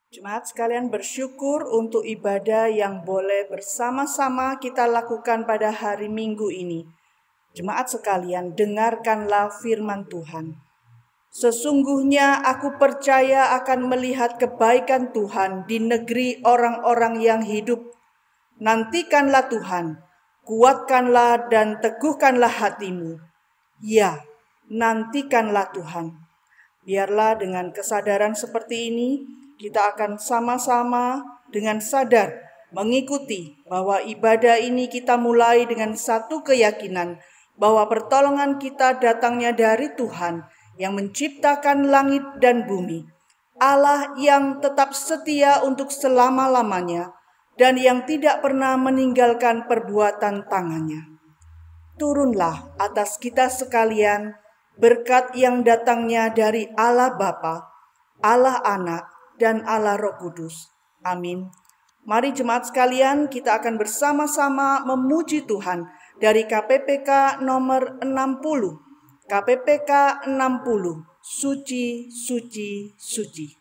Jemaat sekalian, bersyukur untuk ibadah yang boleh bersama-sama kita lakukan pada hari Minggu ini. Jemaat sekalian, dengarkanlah firman Tuhan. Sesungguhnya aku percaya akan melihat kebaikan Tuhan di negeri orang-orang yang hidup. Nantikanlah Tuhan, kuatkanlah dan teguhkanlah hatimu. Ya, nantikanlah Tuhan. Biarlah dengan kesadaran seperti ini, kita akan sama-sama dengan sadar mengikuti bahwa ibadah ini kita mulai dengan satu keyakinan bahwa pertolongan kita datangnya dari Tuhan yang menciptakan langit dan bumi, Allah yang tetap setia untuk selama-lamanya dan yang tidak pernah meninggalkan perbuatan tangannya. Turunlah atas kita sekalian berkat yang datangnya dari Allah Bapa, Allah Anak, dan Allah Roh Kudus. Amin. Mari jemaat sekalian, kita akan bersama-sama memuji Tuhan dari KPPK nomor 60. KPPK 60, Suci, Suci, Suci.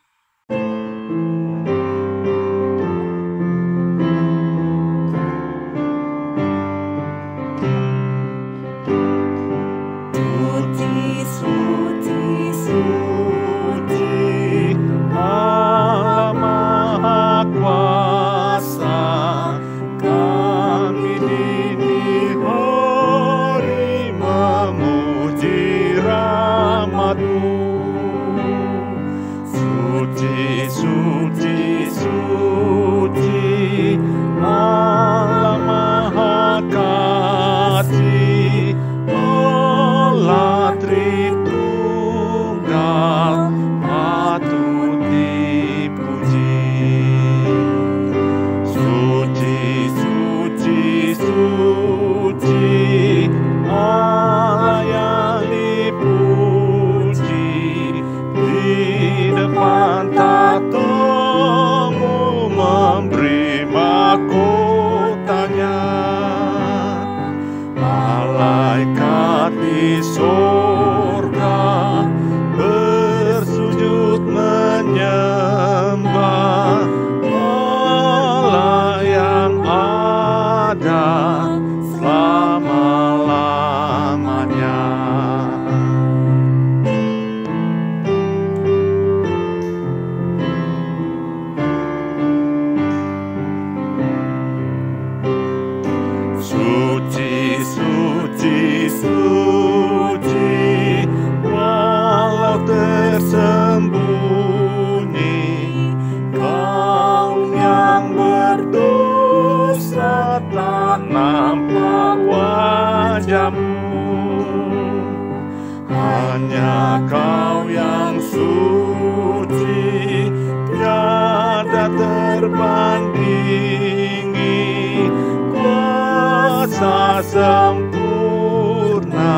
Hanya Kau yang suci, tiada terbandingi, kuasa sempurna,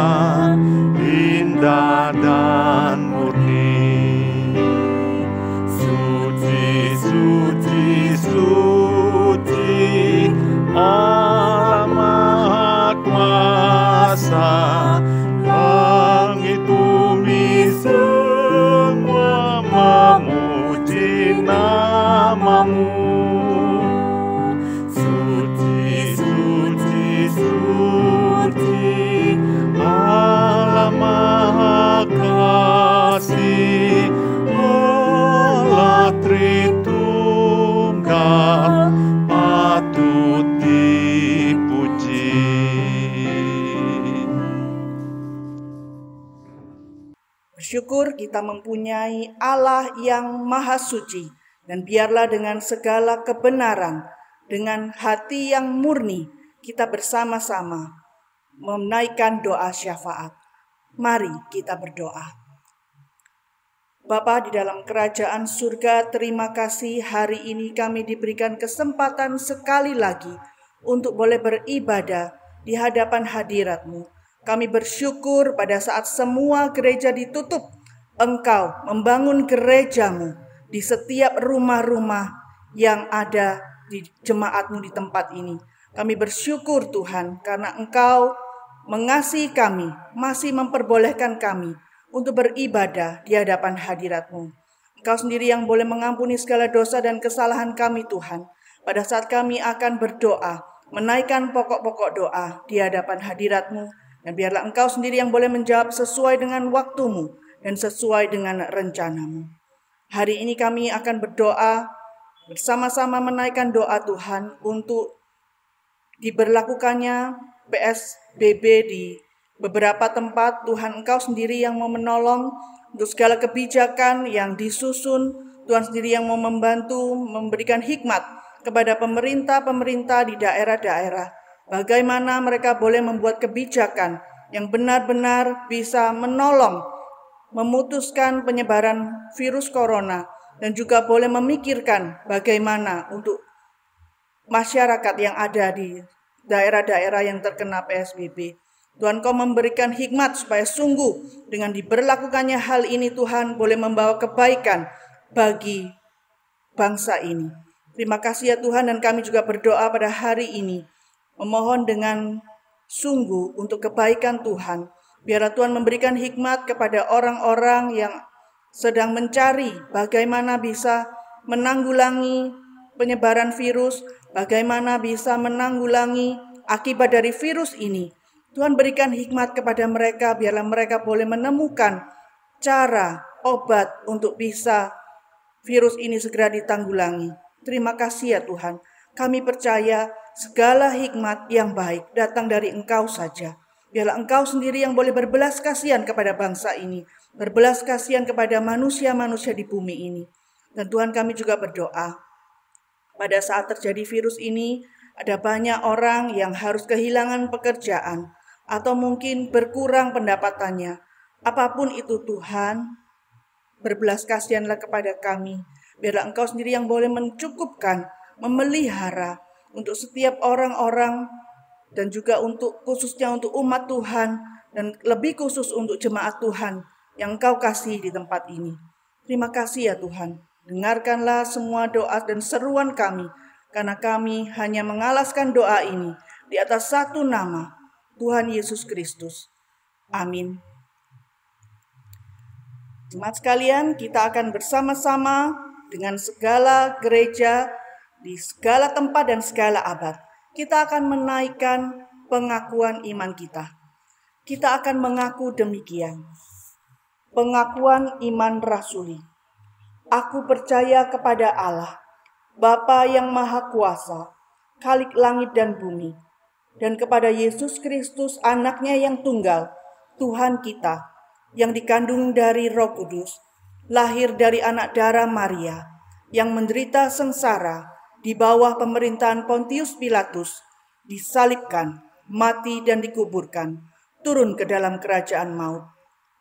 indah dan murni. Suci, suci, suci, Allah Maha Kuasa. Langit bumi semua memuji nama-Mu. Suci, suci, suci, Allah Maha Kasih, Allah Tritunggal, patut dipuji. Bersyukur kita mempunyai Allah yang maha suci, dan biarlah dengan segala kebenaran, dengan hati yang murni, kita bersama-sama menaikkan doa syafaat. Mari kita berdoa. Bapa di dalam kerajaan surga, terima kasih hari ini kami diberikan kesempatan sekali lagi untuk boleh beribadah di hadapan hadirat-Mu. Kami bersyukur pada saat semua gereja ditutup, Engkau membangun gereja-Mu di setiap rumah-rumah yang ada di jemaat-Mu di tempat ini. Kami bersyukur Tuhan karena Engkau mengasihi kami, masih memperbolehkan kami untuk beribadah di hadapan hadirat-Mu. Engkau sendiri yang boleh mengampuni segala dosa dan kesalahan kami Tuhan. Pada saat kami akan berdoa, menaikkan pokok-pokok doa di hadapan hadirat-Mu, dan biarlah Engkau sendiri yang boleh menjawab sesuai dengan waktu-Mu dan sesuai dengan rencana-Mu. Hari ini kami akan berdoa, bersama-sama menaikkan doa Tuhan untuk diberlakukannya PSBB di beberapa tempat. Tuhan, Engkau sendiri yang mau menolong untuk segala kebijakan yang disusun. Tuhan sendiri yang mau membantu, memberikan hikmat kepada pemerintah-pemerintah di daerah-daerah. Bagaimana mereka boleh membuat kebijakan yang benar-benar bisa menolong, memutuskan penyebaran virus corona, dan juga boleh memikirkan bagaimana untuk masyarakat yang ada di daerah-daerah yang terkena PSBB. Tuhan, Kau memberikan hikmat supaya sungguh dengan diberlakukannya hal ini Tuhan boleh membawa kebaikan bagi bangsa ini. Terima kasih ya Tuhan, dan kami juga berdoa pada hari ini memohon dengan sungguh untuk kebaikan Tuhan. Biarlah Tuhan memberikan hikmat kepada orang-orang yang sedang mencari bagaimana bisa menanggulangi penyebaran virus, bagaimana bisa menanggulangi akibat dari virus ini. Tuhan berikan hikmat kepada mereka, biarlah mereka boleh menemukan cara, obat untuk bisa virus ini segera ditanggulangi. Terima kasih ya Tuhan, kami percaya segala hikmat yang baik datang dari Engkau saja. Biarlah Engkau sendiri yang boleh berbelas kasihan kepada bangsa ini, berbelas kasihan kepada manusia-manusia di bumi ini. Dan Tuhan, kami juga berdoa, pada saat terjadi virus ini, ada banyak orang yang harus kehilangan pekerjaan, atau mungkin berkurang pendapatannya. Apapun itu Tuhan, berbelas kasihanlah kepada kami. Biarlah Engkau sendiri yang boleh mencukupkan, memelihara untuk setiap orang-orang, dan juga untuk khususnya untuk umat Tuhan, dan lebih khusus untuk jemaat Tuhan yang Engkau kasih di tempat ini. Terima kasih ya Tuhan. Dengarkanlah semua doa dan seruan kami, karena kami hanya mengalaskan doa ini di atas satu nama, Tuhan Yesus Kristus. Amin. Jemaat sekalian, kita akan bersama-sama dengan segala gereja di segala tempat dan segala abad. Kita akan menaikkan pengakuan iman kita. Kita akan mengaku demikian. Pengakuan iman rasuli. Aku percaya kepada Allah, Bapa yang Maha Kuasa, Khalik langit dan bumi, dan kepada Yesus Kristus, Anaknya yang tunggal, Tuhan kita, yang dikandung dari Roh Kudus, lahir dari anak darah Maria, yang menderita sengsara di bawah pemerintahan Pontius Pilatus, disalibkan, mati dan dikuburkan, turun ke dalam kerajaan maut.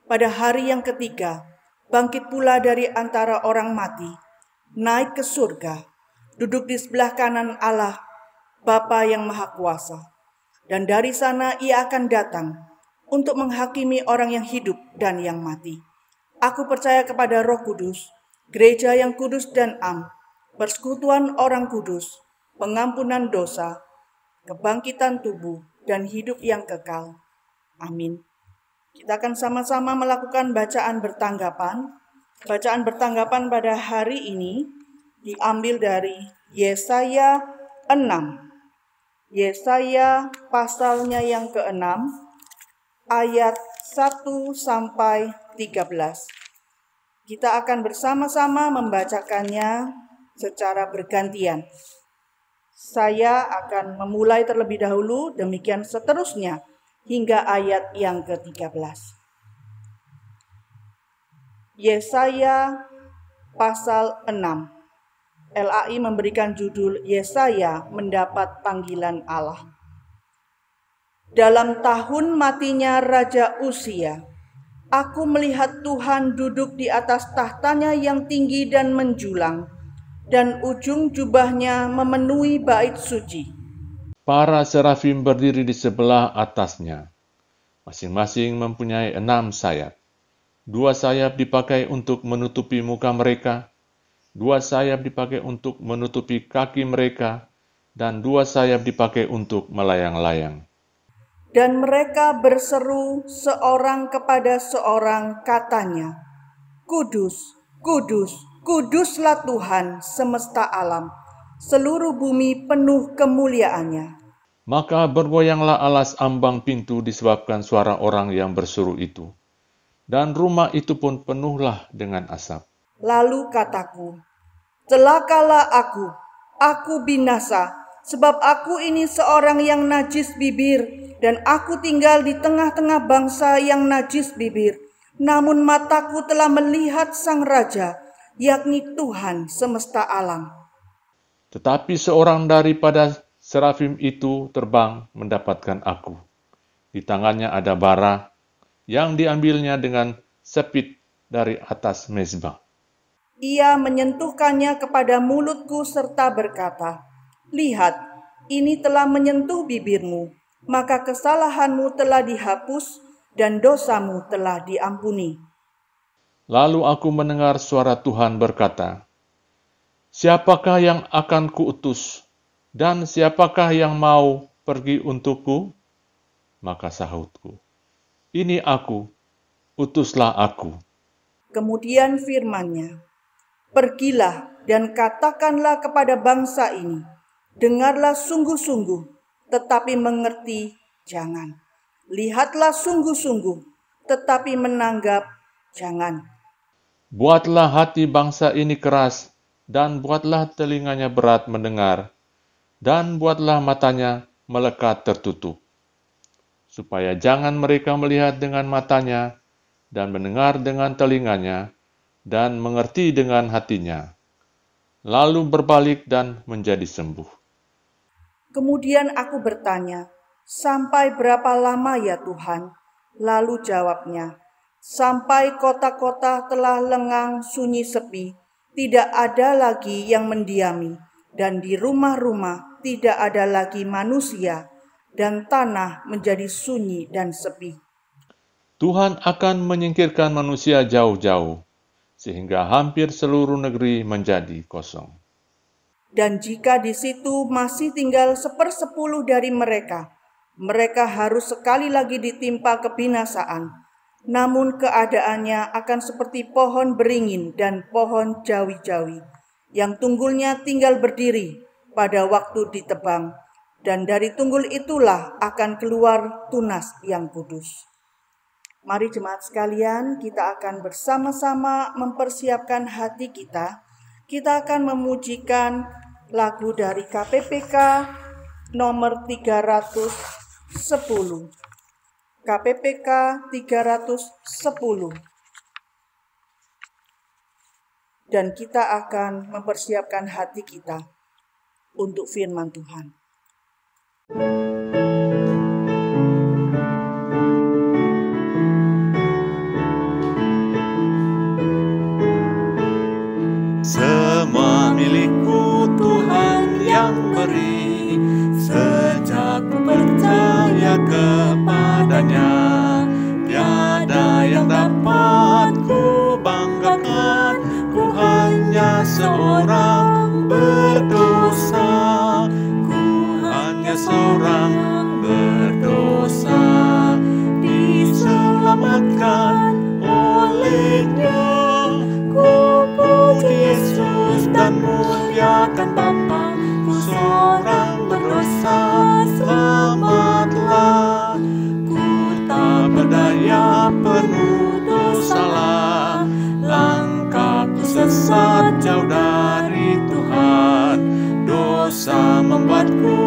Pada hari yang ketiga, bangkit pula dari antara orang mati, naik ke surga, duduk di sebelah kanan Allah, Bapa yang Maha Kuasa. Dan dari sana Ia akan datang untuk menghakimi orang yang hidup dan yang mati. Aku percaya kepada Roh Kudus, gereja yang kudus dan am, persekutuan orang kudus, pengampunan dosa, kebangkitan tubuh, dan hidup yang kekal. Amin. Kita akan sama-sama melakukan bacaan bertanggapan. Bacaan bertanggapan pada hari ini diambil dari Yesaya 6. Yesaya pasalnya yang ke-6, ayat 1 sampai 13. Kita akan bersama-sama membacakannya secara bergantian. Saya akan memulai terlebih dahulu, demikian seterusnya hingga ayat yang ke-13. Yesaya pasal 6. LAI memberikan judul Yesaya mendapat panggilan Allah. Dalam tahun matinya Raja Uzia, aku melihat Tuhan duduk di atas tahtanya yang tinggi dan menjulang, dan ujung jubahnya memenuhi bait suci. Para serafim berdiri di sebelah atasnya. Masing-masing mempunyai 6 sayap. 2 sayap dipakai untuk menutupi muka mereka, 2 sayap dipakai untuk menutupi kaki mereka, dan 2 sayap dipakai untuk melayang-layang. Dan mereka berseru seorang kepada seorang, katanya, Kudus, Kudus, kuduslah Tuhan semesta alam, seluruh bumi penuh kemuliaannya. Maka bergoyanglah alas ambang pintu disebabkan suara orang yang berseru itu. Dan rumah itu pun penuhlah dengan asap. Lalu kataku, celakalah aku binasa, sebab aku ini seorang yang najis bibir, dan aku tinggal di tengah-tengah bangsa yang najis bibir. Namun mataku telah melihat Sang Raja, yakni Tuhan semesta alam. Tetapi seorang daripada serafim itu terbang mendapatkan aku. Di tangannya ada bara, yang diambilnya dengan sepit dari atas mezbah. Ia menyentuhkannya kepada mulutku serta berkata, lihat, ini telah menyentuh bibirmu, maka kesalahanmu telah dihapus dan dosamu telah diampuni. Lalu aku mendengar suara Tuhan berkata, siapakah yang akan kuutus, dan siapakah yang mau pergi untukku? Maka sahutku, ini aku, utuslah aku. Kemudian firman-Nya, pergilah dan katakanlah kepada bangsa ini, dengarlah sungguh-sungguh, tetapi mengerti jangan. Lihatlah sungguh-sungguh, tetapi menanggap jangan. Buatlah hati bangsa ini keras, dan buatlah telinganya berat mendengar, dan buatlah matanya melekat tertutup, supaya jangan mereka melihat dengan matanya, dan mendengar dengan telinganya, dan mengerti dengan hatinya, lalu berbalik dan menjadi sembuh. Kemudian aku bertanya, sampai berapa lama ya Tuhan? Lalu jawabnya, sampai kota-kota telah lengang sunyi sepi, tidak ada lagi yang mendiami, dan di rumah-rumah tidak ada lagi manusia, dan tanah menjadi sunyi dan sepi. Tuhan akan menyingkirkan manusia jauh-jauh, sehingga hampir seluruh negeri menjadi kosong. Dan jika di situ masih tinggal 1/10 dari mereka, mereka harus sekali lagi ditimpa kebinasaan. Namun keadaannya akan seperti pohon beringin dan pohon jawi-jawi, yang tunggulnya tinggal berdiri pada waktu ditebang, dan dari tunggul itulah akan keluar tunas yang kudus. Mari jemaat sekalian, kita akan bersama-sama mempersiapkan hati kita. Kita akan memujikan lagu dari KPPK nomor 310. KPPK 310. Dan kita akan mempersiapkan hati kita untuk firman Tuhan. Semua milikku Tuhan yang beri, sejak ku percaya kepadanya. Tiada yang dapat ku banggakan, ku hanya seorang berdosa. Ku hanya seorang berdosa, diselamatkan olehnya. Yesus dan muliakan Bapa, ku seorang berdosa, selamatlah. Ku tak berdaya, penuh dosalah, langkahku sesat jauh dari Tuhan. Dosa membuatku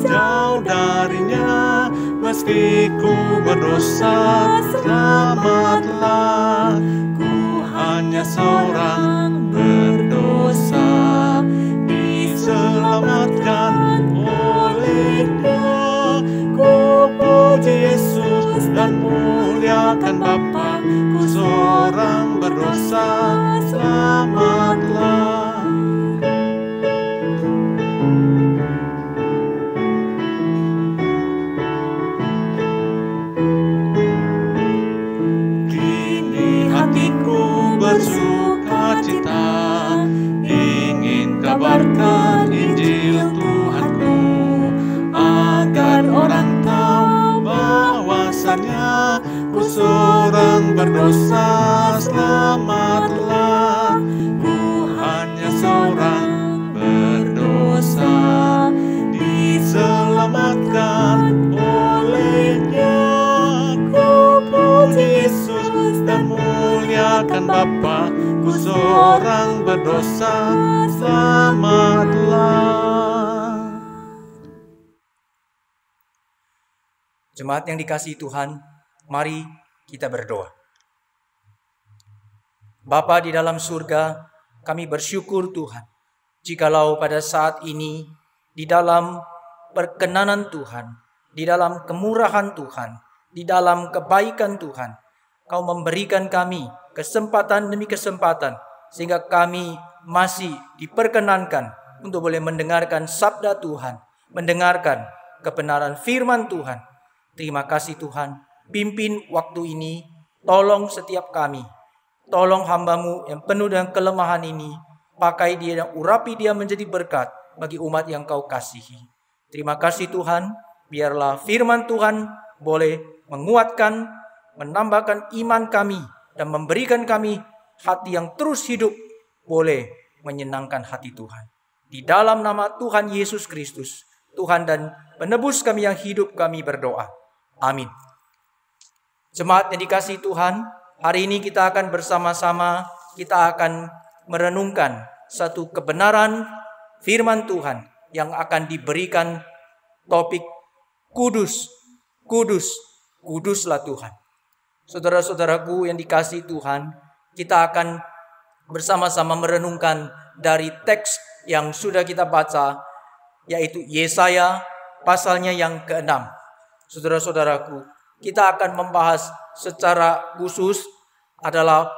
jauh darinya, meski ku berdosa, selamatlah. Ku hanya seorang berdosa, diselamatkan olehnya. Ku puji Yesus dan muliakan Bapa, ku seorang berdosa, selamatlah. Kini hatiku bersuka cita, ingin kabarkan Injil Tuhanku, agar orang tahu bahwasannya ku seorang berdosa, selamatlah. berdosa, selamatlah. Jemaat yang dikasihi Tuhan, mari kita berdoa. Bapa di dalam surga, kami bersyukur Tuhan, jikalau pada saat ini di dalam perkenanan Tuhan, di dalam kemurahan Tuhan, di dalam kebaikan Tuhan, Kau memberikan kami kesempatan demi kesempatan, sehingga kami masih diperkenankan untuk boleh mendengarkan sabda Tuhan, mendengarkan kebenaran firman Tuhan. Terima kasih Tuhan, pimpin waktu ini, tolong setiap kami, tolong hamba-Mu yang penuh dengan kelemahan ini, pakai dia dan urapi dia menjadi berkat bagi umat yang Kau kasihi. Terima kasih Tuhan, biarlah firman Tuhan boleh menguatkan, menambahkan iman kami, dan memberikan kami hati yang terus hidup, boleh menyenangkan hati Tuhan. Di dalam nama Tuhan Yesus Kristus, Tuhan dan penebus kami yang hidup, kami berdoa. Amin. Jemaat yang dikasihi Tuhan, hari ini kita akan bersama-sama, kita akan merenungkan satu kebenaran firman Tuhan yang akan diberikan topik kudus, kudus, kuduslah Tuhan. Saudara-saudaraku yang dikasihi Tuhan, kita akan bersama-sama merenungkan dari teks yang sudah kita baca, yaitu Yesaya pasalnya yang ke-6. Saudara-saudaraku, kita akan membahas secara khusus adalah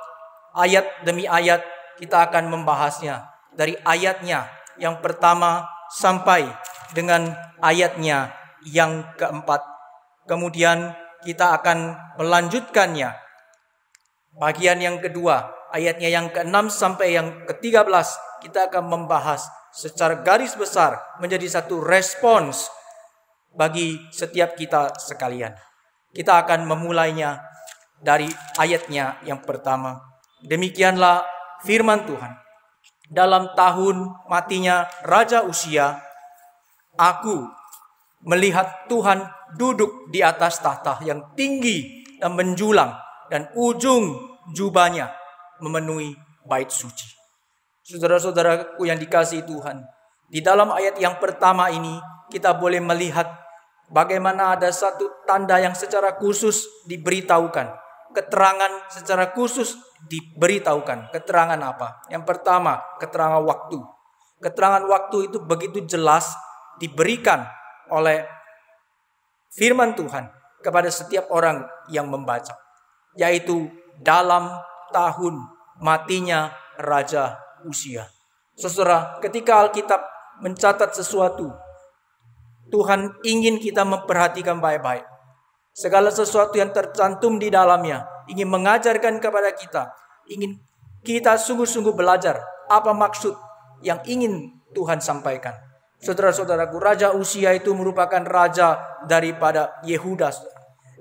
ayat demi ayat, kita akan membahasnya dari ayatnya yang pertama sampai dengan ayatnya yang keempat. Kemudian kita akan melanjutkannya. Bagian yang kedua, ayatnya yang ke-6 sampai yang ke-13, kita akan membahas secara garis besar menjadi satu respons bagi setiap kita sekalian. Kita akan memulainya dari ayatnya yang pertama. Demikianlah firman Tuhan. Dalam tahun matinya Raja Uzia, aku melihat Tuhan duduk di atas tahta yang tinggi dan menjulang, dan ujung jubahnya memenuhi bait suci. Saudara-saudaraku yang dikasihi Tuhan, di dalam ayat yang pertama ini kita boleh melihat bagaimana ada satu tanda yang secara khusus diberitahukan, keterangan secara khusus diberitahukan. Keterangan apa? Yang pertama, keterangan waktu. Keterangan waktu itu begitu jelas diberikan oleh firman Tuhan kepada setiap orang yang membaca, yaitu dalam tahun matinya Raja Uzia. Saudara, ketika Alkitab mencatat sesuatu, Tuhan ingin kita memperhatikan baik-baik. Segala sesuatu yang tercantum di dalamnya ingin mengajarkan kepada kita, ingin kita sungguh-sungguh belajar apa maksud yang ingin Tuhan sampaikan. Saudara-saudaraku, Raja Uzia itu merupakan raja daripada Yehuda.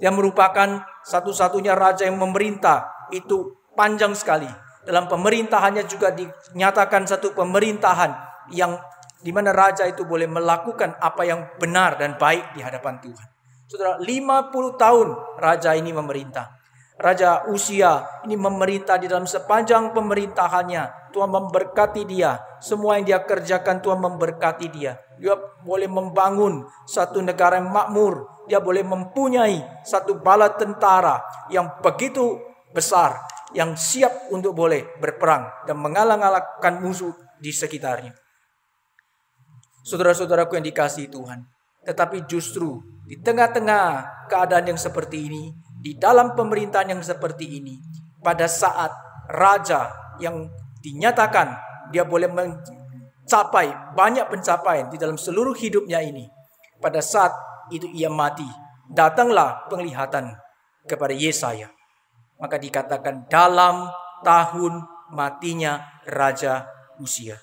Yang merupakan satu-satunya raja yang memerintah, itu panjang sekali. Dalam pemerintahannya juga dinyatakan satu pemerintahan yang dimana raja itu boleh melakukan apa yang benar dan baik di hadapan Tuhan. Saudara, 50 tahun raja ini memerintah. Raja Uzia ini memerintah di dalam sepanjang pemerintahannya. Tuhan memberkati dia. Semua yang dia kerjakan Tuhan memberkati dia. Dia boleh membangun satu negara yang makmur. Dia boleh mempunyai satu bala tentara yang begitu besar, yang siap untuk boleh berperang dan mengalang-alangkan musuh di sekitarnya. Saudara-saudaraku yang dikasihi Tuhan, tetapi justru di tengah-tengah keadaan yang seperti ini, di dalam pemerintahan yang seperti ini, pada saat raja yang dinyatakan dia boleh mencapai banyak pencapaian di dalam seluruh hidupnya ini, pada saat itu ia mati, datanglah penglihatan kepada Yesaya. Maka dikatakan dalam tahun matinya Raja Uzia.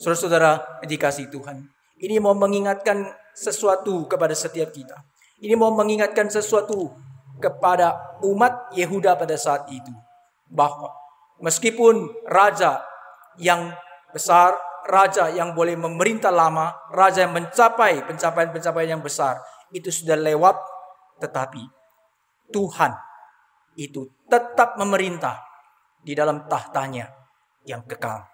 Saudara-saudara dikasihi Tuhan, ini mau mengingatkan sesuatu kepada setiap kita. Ini mau mengingatkan sesuatu kepada umat Yehuda pada saat itu, bahwa meskipun raja yang besar, raja yang boleh memerintah lama, raja yang mencapai pencapaian-pencapaian yang besar, itu sudah lewat, tetapi Tuhan itu tetap memerintah di dalam tahtanya yang kekal.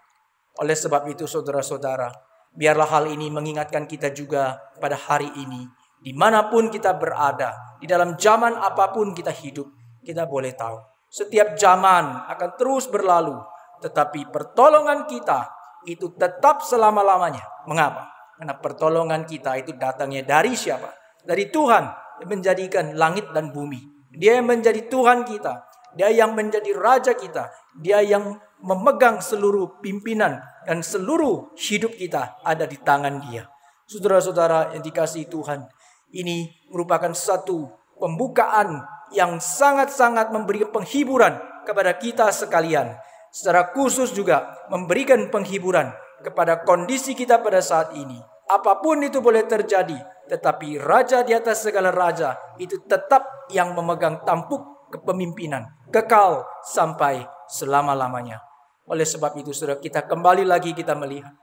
Oleh sebab itu saudara-saudara, biarlah hal ini mengingatkan kita juga pada hari ini. Dimanapun kita berada, di dalam zaman apapun kita hidup, kita boleh tahu. Setiap zaman akan terus berlalu, tetapi pertolongan kita itu tetap selama-lamanya. Mengapa? Karena pertolongan kita itu datangnya dari siapa? Dari Tuhan yang menjadikan langit dan bumi. Dia yang menjadi Tuhan kita. Dia yang menjadi Raja kita. Dia yang memegang seluruh pimpinan dan seluruh hidup kita ada di tangan Dia. Saudara-saudara yang dikasihi Tuhan, ini merupakan satu pembukaan yang sangat-sangat memberikan penghiburan kepada kita sekalian. Secara khusus juga memberikan penghiburan kepada kondisi kita pada saat ini. Apapun itu boleh terjadi, tetapi Raja di atas segala raja itu tetap yang memegang tampuk kepemimpinan, kekal sampai selama-lamanya. Oleh sebab itu, saudara, kita kembali lagi kita melihat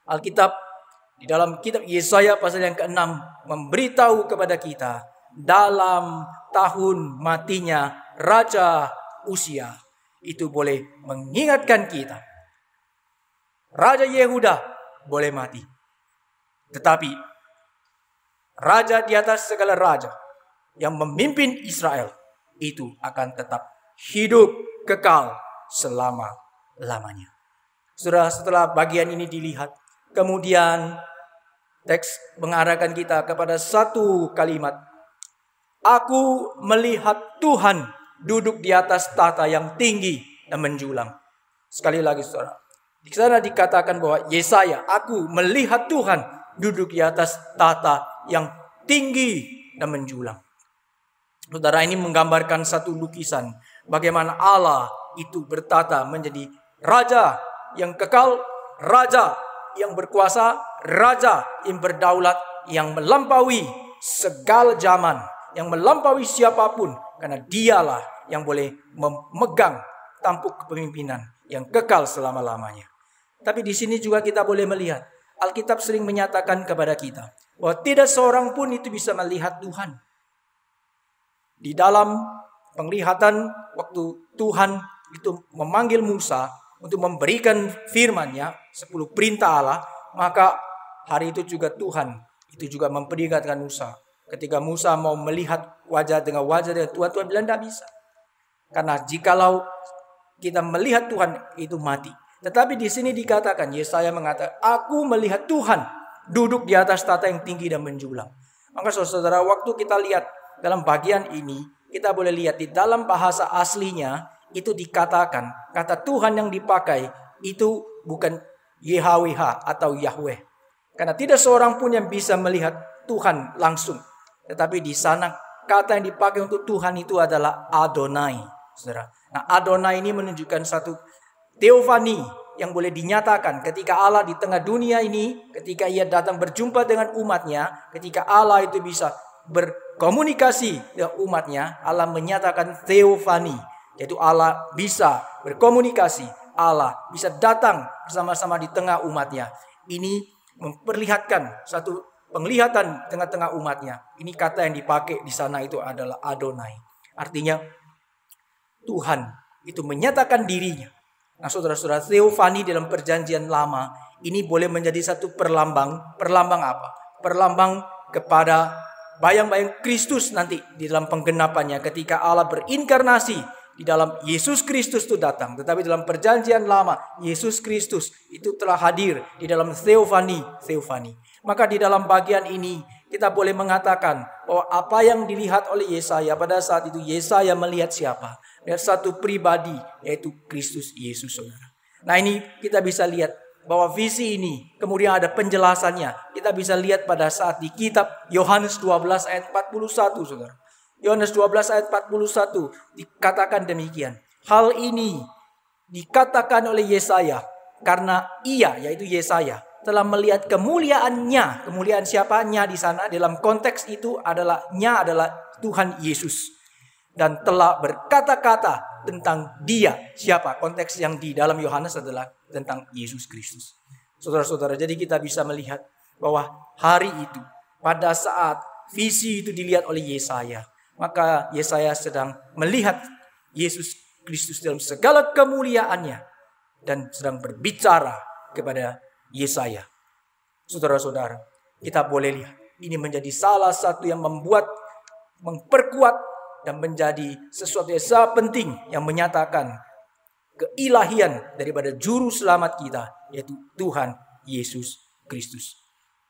Alkitab di dalam kitab Yesaya pasal yang ke-6 memberitahu kepada kita dalam tahun matinya Raja Uzia itu boleh mengingatkan kita. Raja Yehuda boleh mati, tetapi Raja di atas segala raja yang memimpin Israel itu akan tetap hidup kekal selama-lamanya. Setelah bagian ini dilihat, kemudian teks mengarahkan kita kepada satu kalimat. Aku melihat Tuhan duduk di atas tahta yang tinggi dan menjulang. Sekali lagi saudara, di sana dikatakan bahwa Yesaya, aku melihat Tuhan duduk di atas tahta yang tinggi dan menjulang. Saudara, ini menggambarkan satu lukisan bagaimana Allah itu bertata menjadi Raja yang kekal, Raja yang berkuasa, Raja yang berdaulat, yang melampaui segala zaman, yang melampaui siapapun, karena Dialah yang boleh memegang tampuk kepemimpinan yang kekal selama-lamanya. Tapi di sini juga kita boleh melihat, Alkitab sering menyatakan kepada kita bahwa tidak seorang pun itu bisa melihat Tuhan. Di dalam penglihatan waktu Tuhan itu memanggil Musa untuk memberikan firman-Nya, 10 perintah Allah, maka hari itu juga Tuhan itu juga memperingatkan Musa. Ketika Musa mau melihat wajah dengan Tuhan, Tuhan bilang tidak bisa. Karena jikalau kita melihat Tuhan itu mati. Tetapi di sini dikatakan, Yesaya mengatakan, aku melihat Tuhan duduk di atas tahta yang tinggi dan menjulang. Maka saudara, waktu kita lihat dalam bagian ini, kita boleh lihat di dalam bahasa aslinya, itu dikatakan, kata Tuhan yang dipakai, itu bukan YHWH atau Yahweh. Karena tidak seorang pun yang bisa melihat Tuhan langsung. Tetapi di sana, kata yang dipakai untuk Tuhan itu adalah Adonai. Saudara. Nah, Adonai ini menunjukkan satu teofani yang boleh dinyatakan ketika Allah di tengah dunia ini, ketika ia datang berjumpa dengan umatnya, ketika Allah itu bisa berkomunikasi dengan umatnya, Allah menyatakan teofani, yaitu Allah bisa berkomunikasi, Allah bisa datang bersama-sama di tengah umatnya. Ini memperlihatkan satu penglihatan tengah-tengah umatnya. Ini kata yang dipakai di sana itu adalah Adonai. Artinya Tuhan itu menyatakan dirinya. Nah, saudara-saudara, teofani dalam perjanjian lama ini boleh menjadi satu perlambang. Perlambang apa? Perlambang kepada bayang-bayang Kristus nanti di dalam penggenapannya ketika Allah berinkarnasi di dalam Yesus Kristus itu datang. Tetapi dalam perjanjian lama Yesus Kristus itu telah hadir di dalam teofani. Maka di dalam bagian ini kita boleh mengatakan bahwa apa yang dilihat oleh Yesaya pada saat itu, Yesaya melihat siapa? Melihat satu pribadi, yaitu Kristus Yesus, saudara. Nah, ini kita bisa lihat bahwa visi ini kemudian ada penjelasannya. Kita bisa lihat pada saat di kitab Yohanes 12 ayat 41, saudara. Yohanes 12 ayat 41 dikatakan demikian. Hal ini dikatakan oleh Yesaya karena ia, yaitu Yesaya, telah melihat kemuliaannya. Kemuliaan siapanya di sana dalam konteks itu adalah Tuhan Yesus. Dan telah berkata-kata tentang dia. Siapa? Konteks yang di dalam Yohanes adalah tentang Yesus Kristus. Saudara-saudara, jadi kita bisa melihat bahwa hari itu, pada saat visi itu dilihat oleh Yesaya, maka Yesaya sedang melihat Yesus Kristus dalam segala kemuliaannya. dan sedang berbicara kepada Yesaya. Saudara-saudara, kita boleh lihat ini menjadi salah satu yang memperkuat dan menjadi sesuatu yang sangat penting yang menyatakan keilahian daripada juru selamat kita, yaitu Tuhan Yesus Kristus.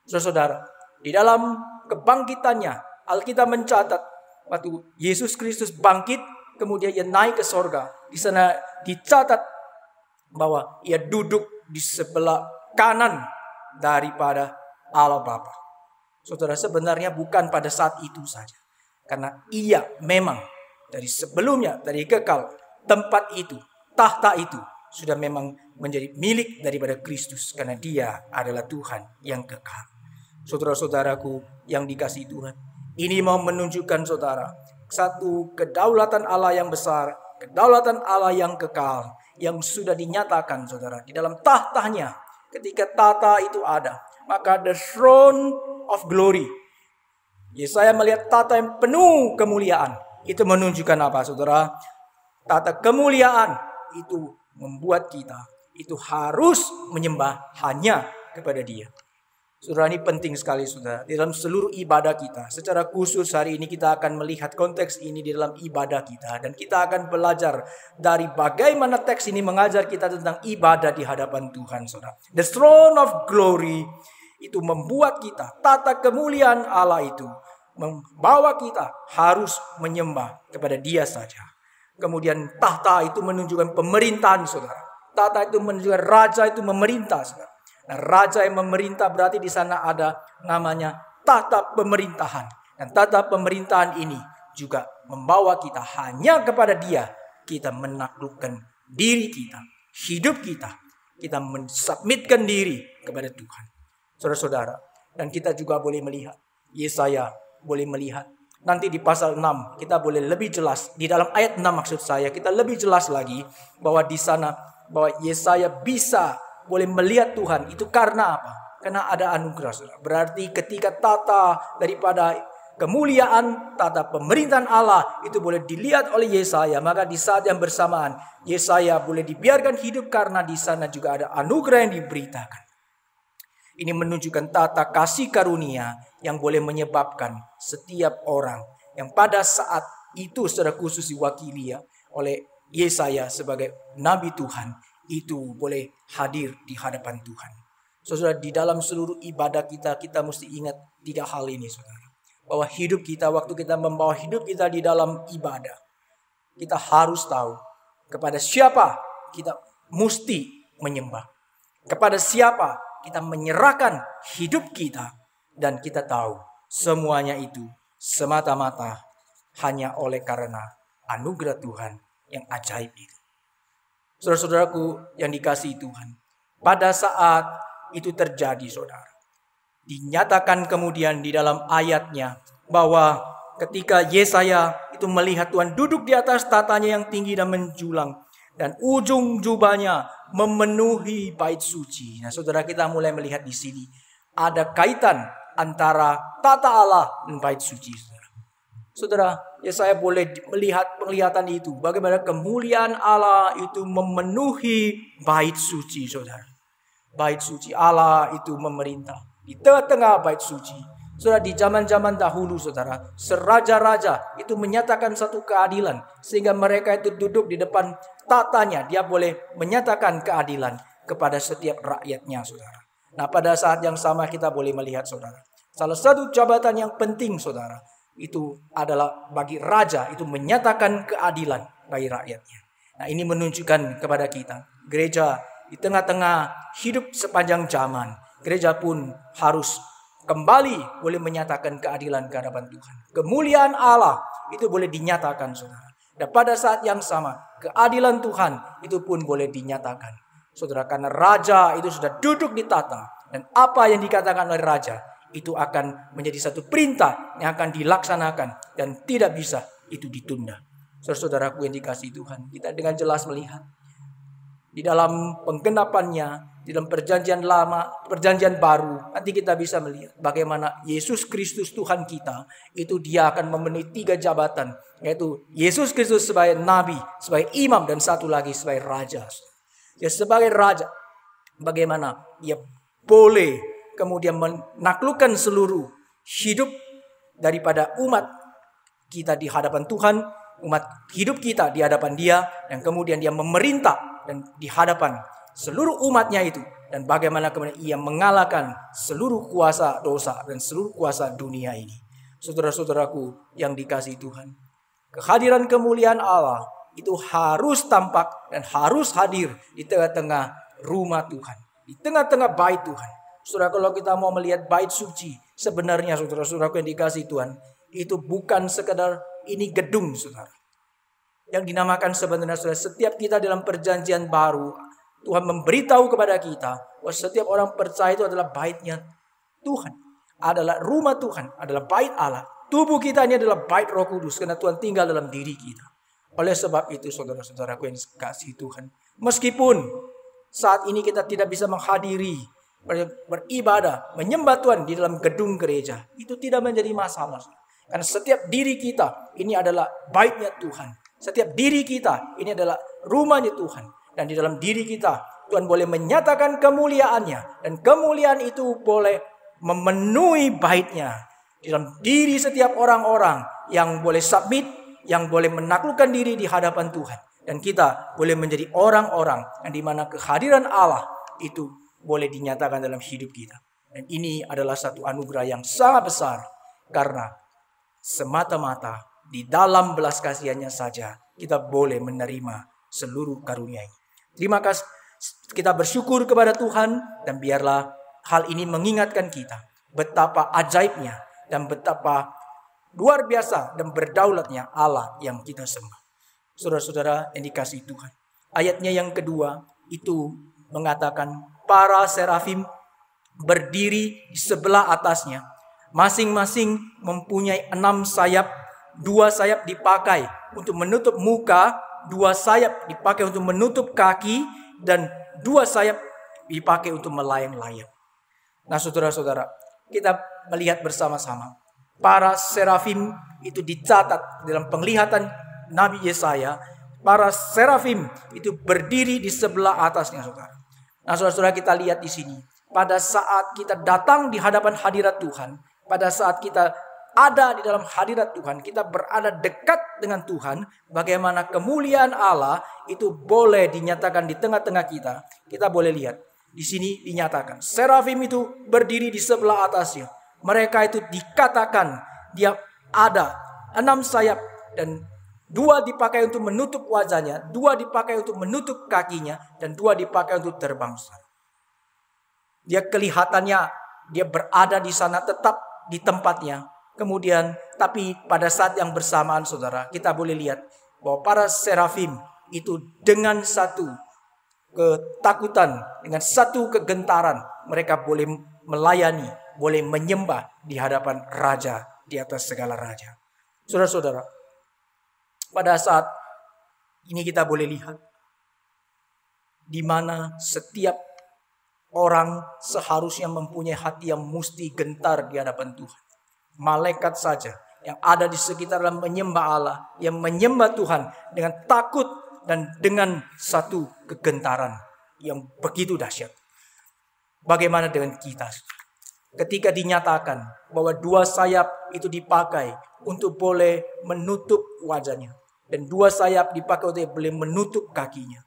Saudara-saudara, di dalam kebangkitannya, Alkitab mencatat waktu Yesus Kristus bangkit, kemudian ia naik ke sorga. Di sana dicatat bahwa ia duduk di sebelah kanan daripada Allah Bapa. Saudara, sebenarnya bukan pada saat itu saja. Karena ia memang dari sebelumnya, dari kekal, tempat itu, tahta itu sudah memang menjadi milik daripada Kristus. Karena dia adalah Tuhan yang kekal. Saudara-saudaraku yang dikasihi Tuhan, ini mau menunjukkan saudara satu kedaulatan Allah yang besar, kedaulatan Allah yang kekal, yang sudah dinyatakan saudara di dalam tahtanya. Ketika tahta itu ada, maka the throne of glory, Yesaya melihat tahta yang penuh kemuliaan. Itu menunjukkan apa saudara? Tahta kemuliaan itu membuat kita itu harus menyembah hanya kepada Dia. Saudara, ini penting sekali saudara. Di dalam seluruh ibadah kita. Secara khusus hari ini kita akan melihat konteks ini di dalam ibadah kita. Dan kita akan belajar dari bagaimana teks ini mengajar kita tentang ibadah di hadapan Tuhan saudara. The throne of glory itu membuat kita, tata kemuliaan Allah itu membawa kita harus menyembah kepada Dia saja. Kemudian tahta itu menunjukkan pemerintahan saudara. Tahta itu menunjukkan raja itu memerintah saudara. Nah, raja yang memerintah berarti di sana ada namanya tahta pemerintahan. Dan tahta pemerintahan ini juga membawa kita hanya kepada Dia. Kita menaklukkan diri kita, hidup kita. Kita mensubmitkan diri kepada Tuhan. Saudara-saudara, dan kita juga boleh melihat, Yesaya boleh melihat. Nanti di pasal 6 kita boleh lebih jelas. Di dalam ayat 6 maksud saya, kita lebih jelas lagi bahwa di sana bahwa Yesaya bisa boleh melihat Tuhan. Itu karena apa? Karena ada anugerah saudara. Berarti ketika tata daripada kemuliaan, tata pemerintahan Allah itu boleh dilihat oleh Yesaya, maka di saat yang bersamaan Yesaya boleh dibiarkan hidup karena di sana juga ada anugerah yang diberitakan. Ini menunjukkan tata kasih karunia yang boleh menyebabkan setiap orang yang pada saat itu secara khusus diwakili oleh Yesaya sebagai nabi Tuhan itu boleh hadir di hadapan Tuhan. Saudara, di dalam seluruh ibadah kita, kita mesti ingat 3 hal ini saudara. Bahwa hidup kita, waktu kita membawa hidup kita di dalam ibadah, kita harus tahu kepada siapa kita mesti menyembah. Kepada siapa kita menyerahkan hidup kita. Dan kita tahu semuanya itu semata-mata hanya oleh karena anugerah Tuhan yang ajaib itu. Saudara-saudaraku yang dikasihi Tuhan, pada saat itu terjadi saudara, dinyatakan kemudian di dalam ayatnya bahwa ketika Yesaya itu melihat Tuhan duduk di atas tatanya yang tinggi dan menjulang, dan ujung jubahnya memenuhi bait suci. Nah, saudara, kita mulai melihat di sini ada kaitan antara tata Allah dan bait suci. Saudara, Yesaya boleh melihat penglihatan itu. Bagaimana kemuliaan Allah itu memenuhi bait suci, saudara. Bait suci Allah itu memerintah. Di tengah-tengah bait suci. Saudara, di zaman-zaman dahulu, saudara, seraja-raja itu menyatakan satu keadilan. Sehingga mereka itu duduk di depan tatanya. Dia boleh menyatakan keadilan kepada setiap rakyatnya, saudara. Nah, pada saat yang sama kita boleh melihat, saudara. Salah satu jabatan yang penting, saudara, itu adalah bagi raja itu menyatakan keadilan bagi rakyatnya. Nah, ini menunjukkan kepada kita gereja di tengah-tengah hidup sepanjang zaman, gereja pun harus kembali boleh menyatakan keadilan ke hadapan Tuhan. Kemuliaan Allah itu boleh dinyatakan saudara. Dan pada saat yang sama keadilan Tuhan itu pun boleh dinyatakan saudara, karena raja itu sudah duduk di tata, dan apa yang dikatakan oleh raja itu akan menjadi satu perintah yang akan dilaksanakan dan tidak bisa itu ditunda. Saudara-saudaraku yang dikasihi Tuhan, kita dengan jelas melihat di dalam penggenapannya, di dalam perjanjian lama, perjanjian baru, nanti kita bisa melihat bagaimana Yesus Kristus Tuhan kita, itu dia akan memenuhi 3 jabatan, yaitu Yesus Kristus sebagai nabi, sebagai imam, dan satu lagi sebagai raja. Dia sebagai raja, bagaimana ia boleh kemudian menaklukkan seluruh hidup daripada umat kita di hadapan Tuhan, umat hidup kita di hadapan Dia, dan kemudian Dia memerintah dan di hadapan seluruh umatnya itu, dan bagaimana kemudian Ia mengalahkan seluruh kuasa dosa dan seluruh kuasa dunia ini. Saudara-saudaraku yang dikasihi Tuhan, kehadiran kemuliaan Allah itu harus tampak dan harus hadir di tengah-tengah rumah Tuhan, di tengah-tengah bait Tuhan. Saudara, kalau kita mau melihat bait suci, sebenarnya saudara-saudaraku yang dikasihi Tuhan, itu bukan sekedar ini gedung, saudara. Yang dinamakan sebenarnya, saudara, setiap kita dalam perjanjian baru, Tuhan memberitahu kepada kita bahwa setiap orang percaya itu adalah baitnya Tuhan, adalah rumah Tuhan, adalah bait Allah. Tubuh kita ini adalah bait Roh Kudus karena Tuhan tinggal dalam diri kita. Oleh sebab itu, saudara-saudaraku yang dikasihi Tuhan, meskipun saat ini kita tidak bisa menghadiri, beribadah, menyembah Tuhan di dalam gedung gereja, itu tidak menjadi masalah. Karena setiap diri kita ini adalah baitnya Tuhan. Setiap diri kita ini adalah rumahnya Tuhan. Dan di dalam diri kita, Tuhan boleh menyatakan kemuliaannya. Dan kemuliaan itu boleh memenuhi baitnya. Di dalam diri setiap orang-orang yang boleh submit, yang boleh menaklukkan diri di hadapan Tuhan. Dan kita boleh menjadi orang-orang yang dimana kehadiran Allah itu boleh dinyatakan dalam hidup kita. Dan ini adalah satu anugerah yang sangat besar. Karena semata-mata di dalam belas kasihannya saja kita boleh menerima seluruh karunia ini. Terima kasih, kita bersyukur kepada Tuhan, dan biarlah hal ini mengingatkan kita betapa ajaibnya dan betapa luar biasa dan berdaulatnya Allah yang kita sembah. Saudara-saudara yang dikasihi Tuhan, ayatnya yang kedua itu mengatakan para serafim berdiri di sebelah atasnya, masing-masing mempunyai 6 sayap. 2 sayap dipakai untuk menutup muka, 2 sayap dipakai untuk menutup kaki, dan 2 sayap dipakai untuk melayang-layang. Nah, saudara-saudara, kita melihat bersama-sama. Para serafim itu dicatat dalam penglihatan Nabi Yesaya. Para serafim itu berdiri di sebelah atasnya, saudara. Nah, saudara-saudara, kita lihat di sini. Pada saat kita datang di hadapan hadirat Tuhan, pada saat kita ada di dalam hadirat Tuhan, kita berada dekat dengan Tuhan, bagaimana kemuliaan Allah itu boleh dinyatakan di tengah-tengah kita. Kita boleh lihat di sini dinyatakan serafim itu berdiri di sebelah atasnya. Mereka itu dikatakan dia ada 6 sayap, dan 2 dipakai untuk menutup wajahnya, 2 dipakai untuk menutup kakinya, dan 2 dipakai untuk terbang. Dia kelihatannya dia berada di sana tetap di tempatnya. Kemudian, tapi pada saat yang bersamaan, saudara, kita boleh lihat bahwa para serafim itu dengan satu ketakutan, dengan satu kegentaran, mereka boleh melayani, boleh menyembah di hadapan Raja di atas segala raja. Saudara-saudara, pada saat ini kita boleh lihat di mana setiap orang seharusnya mempunyai hati yang mesti gentar di hadapan Tuhan. Malaikat saja yang ada di sekitar dalam menyembah Allah, yang menyembah Tuhan dengan takut dan dengan satu kegentaran yang begitu dahsyat. Bagaimana dengan kita? Ketika dinyatakan bahwa 2 sayap itu dipakai untuk boleh menutup wajahnya, dan 2 sayap dipakai untuk boleh menutup kakinya.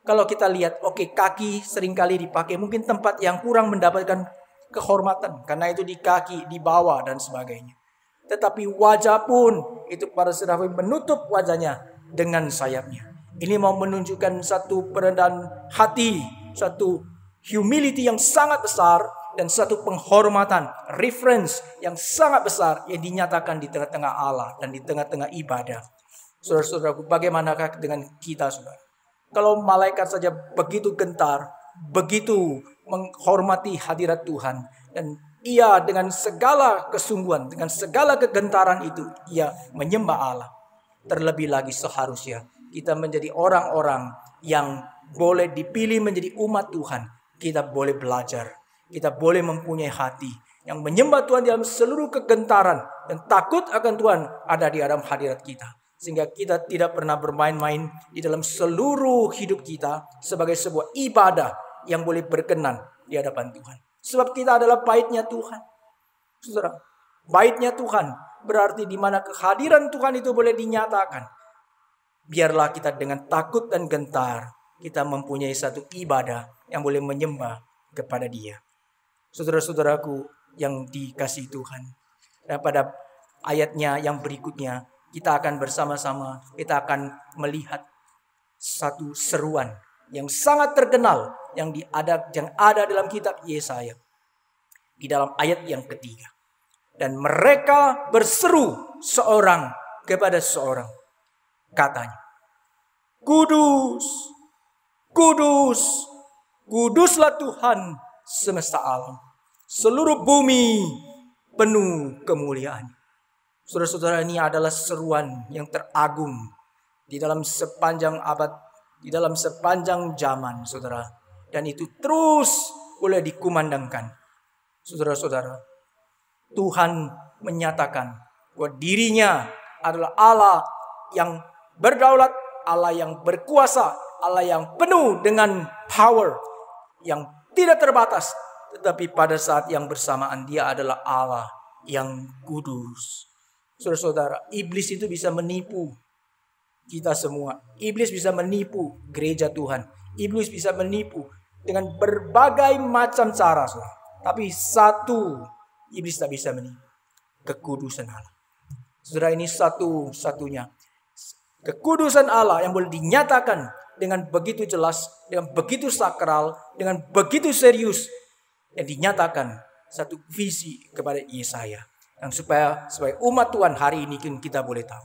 Kalau kita lihat, kaki seringkali dipakai mungkin tempat yang kurang mendapatkan kehormatan, karena itu di kaki, di bawah, dan sebagainya. Tetapi wajah pun, itu para serafim menutup wajahnya dengan sayapnya. Ini mau menunjukkan satu perendahan hati, satu humility yang sangat besar, dan satu penghormatan, reverence yang sangat besar yang dinyatakan di tengah-tengah Allah dan di tengah-tengah ibadah. Saudara-saudaraku, bagaimanakah dengan kita, saudara? Kalau malaikat saja begitu gentar, begitu menghormati hadirat Tuhan, dan ia dengan segala kesungguhan, dengan segala kegentaran itu, ia menyembah Allah. Terlebih lagi seharusnya kita menjadi orang-orang yang boleh dipilih menjadi umat Tuhan. Kita boleh belajar, kita boleh mempunyai hati yang menyembah Tuhan dalam seluruh kegentaran dan takut akan Tuhan ada di dalam hadirat kita. Sehingga kita tidak pernah bermain-main di dalam seluruh hidup kita sebagai sebuah ibadah yang boleh berkenan di hadapan Tuhan. Sebab kita adalah baitnya Tuhan. Saudara, baitnya Tuhan berarti di mana kehadiran Tuhan itu boleh dinyatakan. Biarlah kita dengan takut dan gentar kita mempunyai satu ibadah yang boleh menyembah kepada Dia. Saudara-saudaraku yang dikasihi Tuhan. Dan pada ayatnya yang berikutnya kita akan bersama-sama, kita akan melihat satu seruan yang sangat terkenal yang ada dalam kitab Yesaya. Di dalam ayat yang ketiga. Dan mereka berseru seorang kepada seorang. Katanya, Kudus, Kudus, Kuduslah Tuhan semesta alam. Seluruh bumi penuh kemuliaan. Saudara-saudara, ini adalah seruan yang teragung di dalam sepanjang abad, di dalam sepanjang zaman, saudara. Dan itu terus boleh dikumandangkan. Saudara-saudara, Tuhan menyatakan bahwa dirinya adalah Allah yang berdaulat, Allah yang berkuasa, Allah yang penuh dengan power, yang tidak terbatas. Tetapi pada saat yang bersamaan dia adalah Allah yang kudus. Saudara-saudara, iblis itu bisa menipu kita semua. Iblis bisa menipu gereja Tuhan. Iblis bisa menipu dengan berbagai macam cara. Saudara. Tapi satu iblis tak bisa menipu. Kekudusan Allah. Saudara, ini satu-satunya. Kekudusan Allah yang boleh dinyatakan dengan begitu jelas, dengan begitu sakral, dengan begitu serius. Yang dinyatakan satu visi kepada Yesaya. Yang supaya umat Tuhan hari ini kita boleh tahu.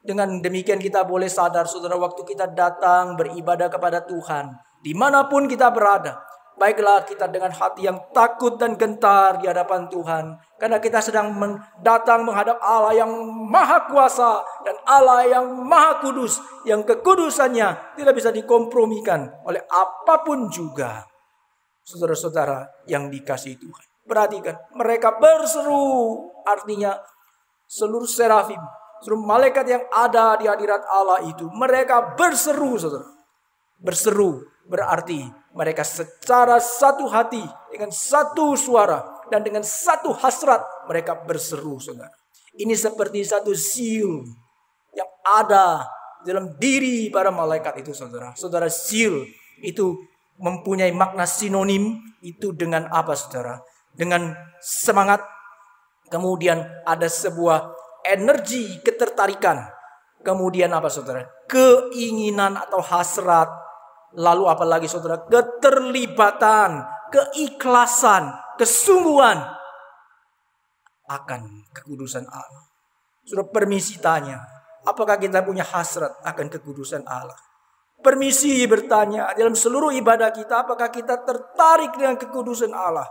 Dengan demikian kita boleh sadar, saudara, waktu kita datang beribadah kepada Tuhan. Dimanapun kita berada. Baiklah kita dengan hati yang takut dan gentar di hadapan Tuhan. Karena kita sedang datang menghadap Allah yang maha kuasa. Dan Allah yang maha kudus. Yang kekudusannya tidak bisa dikompromikan oleh apapun juga. Saudara-saudara yang dikasihi Tuhan. Perhatikan, mereka berseru. Artinya seluruh serafim, seluruh malaikat yang ada di hadirat Allah itu, mereka berseru, saudara. Berseru berarti mereka secara satu hati, dengan satu suara, dan dengan satu hasrat, mereka berseru, saudara. Ini seperti satu seal yang ada dalam diri para malaikat itu, saudara. Saudara, seal itu mempunyai makna sinonim itu dengan apa, saudara? Dengan semangat, kemudian ada sebuah energi ketertarikan, kemudian apa, saudara? Keinginan atau hasrat, lalu apalagi, saudara? Keterlibatan, keikhlasan, kesungguhan akan kekudusan Allah. Saudara, permisi tanya, apakah kita punya hasrat akan kekudusan Allah? Permisi bertanya, dalam seluruh ibadah kita, apakah kita tertarik dengan kekudusan Allah?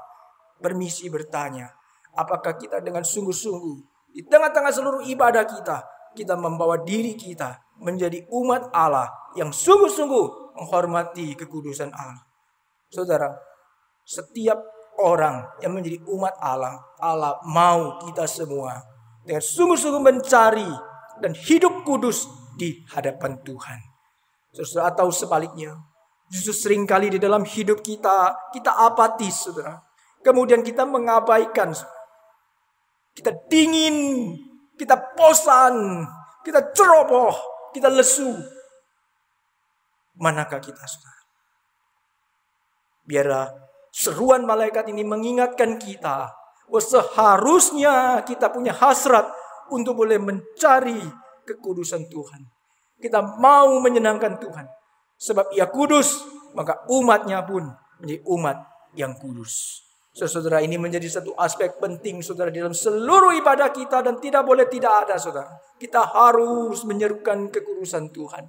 Permisi bertanya, apakah kita dengan sungguh-sungguh di tengah-tengah seluruh ibadah kita membawa diri kita menjadi umat Allah yang sungguh-sungguh menghormati kekudusan Allah. Saudara, setiap orang yang menjadi umat Allah, Allah mau kita semua dengan sungguh-sungguh mencari dan hidup kudus di hadapan Tuhan. Saudara, atau sebaliknya, justru seringkali di dalam hidup kita apatis, saudara. Kemudian kita mengabaikan, kita dingin, kita bosan, kita ceroboh, kita lesu. Manakah kita, saudara? Biarlah seruan malaikat ini mengingatkan kita bahwa seharusnya kita punya hasrat untuk boleh mencari kekudusan Tuhan. Kita mau menyenangkan Tuhan. Sebab Ia kudus, maka umatnya pun menjadi umat yang kudus. Saudara, ini menjadi satu aspek penting, saudara, di dalam seluruh ibadah kita dan tidak boleh tidak ada, saudara. Kita harus menyerukan kekudusan Tuhan.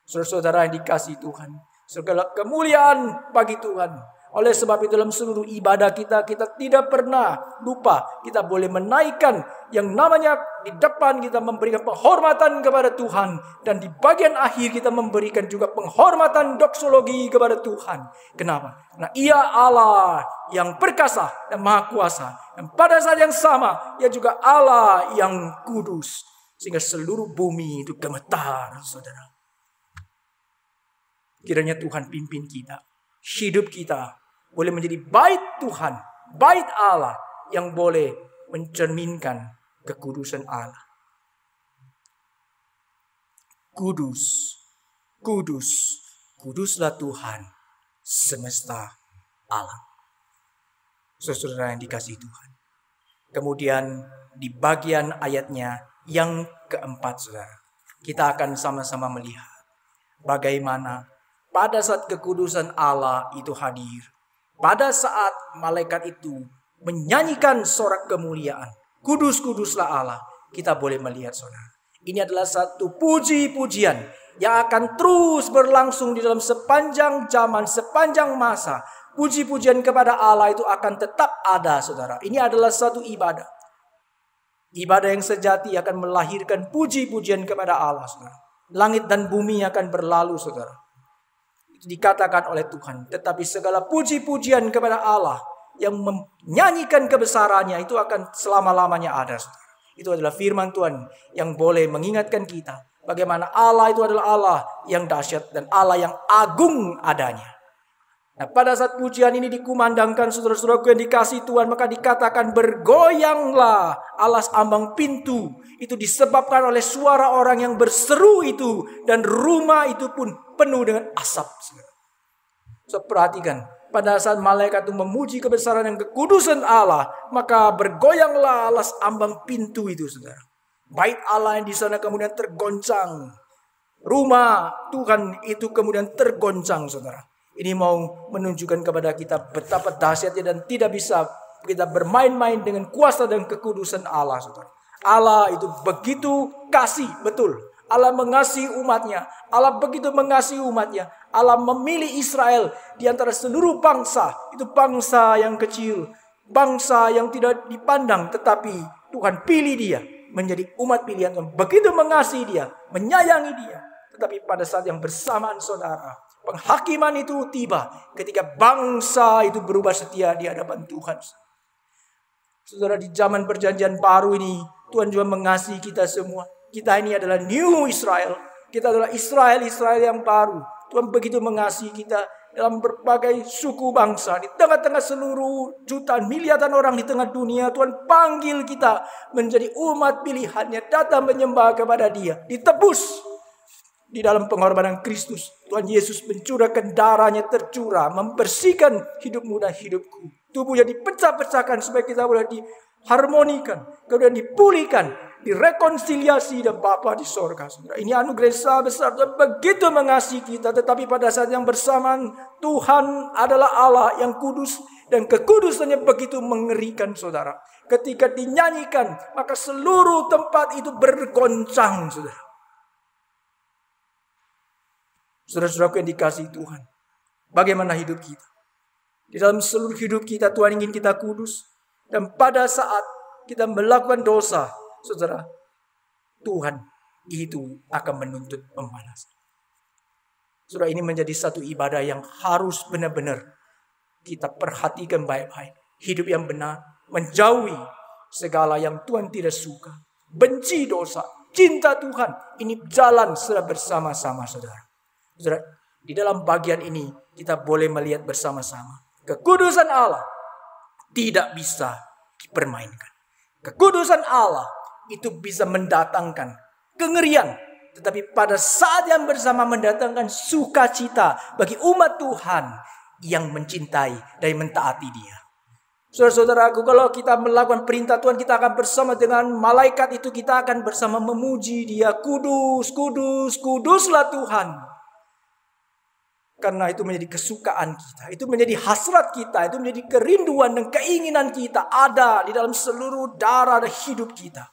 Saudara-saudara yang dikasihi Tuhan, segala kemuliaan bagi Tuhan. Oleh sebab itu dalam seluruh ibadah kita tidak pernah lupa. Kita boleh menaikkan yang namanya di depan kita memberikan penghormatan kepada Tuhan. Dan di bagian akhir kita memberikan juga penghormatan doksologi kepada Tuhan. Kenapa? Karena Ia Allah yang perkasa dan maha kuasa. Dan pada saat yang sama Ia juga Allah yang kudus. Sehingga seluruh bumi itu gemetar, saudara. Kiranya Tuhan pimpin kita. Hidup kita boleh menjadi bait Tuhan, bait Allah yang boleh mencerminkan kekudusan Allah. Kudus, kudus, kuduslah Tuhan semesta alam. Saudara yang dikasihi Tuhan. Kemudian di bagian ayatnya yang keempat, saudara, kita akan sama-sama melihat bagaimana pada saat kekudusan Allah itu hadir, pada saat malaikat itu menyanyikan sorak kemuliaan, kudus, kuduslah Allah, kita boleh melihat, saudara, ini adalah satu puji-pujian yang akan terus berlangsung di dalam sepanjang zaman, sepanjang masa. Puji-pujian kepada Allah itu akan tetap ada, saudara. Ini adalah satu ibadah. Ibadah yang sejati akan melahirkan puji-pujian kepada Allah, saudara. Langit dan bumi akan berlalu, saudara. Itu dikatakan oleh Tuhan. Tetapi segala puji-pujian kepada Allah yang menyanyikan kebesarannya itu akan selama-lamanya ada, saudara. Itu adalah firman Tuhan yang boleh mengingatkan kita bagaimana Allah itu adalah Allah yang dahsyat dan Allah yang agung adanya. Nah, pada saat pujian ini dikumandangkan, saudara-saudaraku yang dikasihi Tuhan, maka dikatakan bergoyanglah alas ambang pintu. Itu disebabkan oleh suara orang yang berseru itu, dan rumah itu pun penuh dengan asap. So, perhatikan, pada saat malaikat itu memuji kebesaran dan kekudusan Allah, maka bergoyanglah alas ambang pintu itu, saudara. Bait Allah yang di sana kemudian tergoncang. Rumah Tuhan itu kemudian tergoncang, saudara. Ini mau menunjukkan kepada kita betapa dahsyatnya dan tidak bisa kita bermain-main dengan kuasa dan kekudusan Allah, saudara. Allah itu begitu kasih, betul. Allah mengasihi umatnya. Allah begitu mengasihi umatnya. Allah memilih Israel di antara seluruh bangsa. Itu bangsa yang kecil, bangsa yang tidak dipandang, tetapi Tuhan pilih dia menjadi umat pilihan Tuhan. Begitu mengasihi dia, menyayangi dia. Tetapi pada saat yang bersamaan, saudara, penghakiman itu tiba ketika bangsa itu berubah setia di hadapan Tuhan. Saudara, di zaman perjanjian baru ini, Tuhan juga mengasihi kita semua. Kita ini adalah New Israel. Kita adalah Israel yang baru. Tuhan begitu mengasihi kita dalam berbagai suku bangsa. Di tengah-tengah seluruh jutaan, miliaran orang di tengah dunia, Tuhan panggil kita menjadi umat pilihannya. Datang menyembah kepada dia. Ditebus. Di dalam pengorbanan Kristus, Tuhan Yesus mencurahkan darahnya tercurah, membersihkan hidupmu dan hidupku. Tubuhnya dipecah-pecahkan supaya kita boleh diharmonikan, kemudian dipulihkan, direkonsiliasi dan Bapa di sorga. Ini anugerah besar. Tuhan begitu mengasihi kita, tetapi pada saat yang bersamaan Tuhan adalah Allah yang kudus dan kekudusannya begitu mengerikan, saudara. Ketika dinyanyikan, maka seluruh tempat itu bergoncang, saudara. Saudara-saudaraku yang dikasihi Tuhan, bagaimana hidup kita? Di dalam seluruh hidup kita, Tuhan ingin kita kudus. Dan pada saat kita melakukan dosa, saudara, Tuhan itu akan menuntut pembalasan. Saudara, ini menjadi satu ibadah yang harus benar-benar kita perhatikan baik-baik. Hidup yang benar, menjauhi segala yang Tuhan tidak suka. Benci dosa, cinta Tuhan. Ini jalan secara bersama-sama, saudara. Saudara, di dalam bagian ini kita boleh melihat bersama-sama. Kekudusan Allah tidak bisa dipermainkan. Kekudusan Allah itu bisa mendatangkan kengerian. Tetapi pada saat yang bersama mendatangkan sukacita bagi umat Tuhan yang mencintai dan mentaati dia. Saudara-saudaraku, kalau kita melakukan perintah Tuhan, kita akan bersama dengan malaikat itu. Kita akan bersama memuji dia. Kudus, kudus, kuduslah Tuhan. Karena itu menjadi kesukaan kita. Itu menjadi hasrat kita. Itu menjadi kerinduan dan keinginan kita. Ada di dalam seluruh darah dan hidup kita.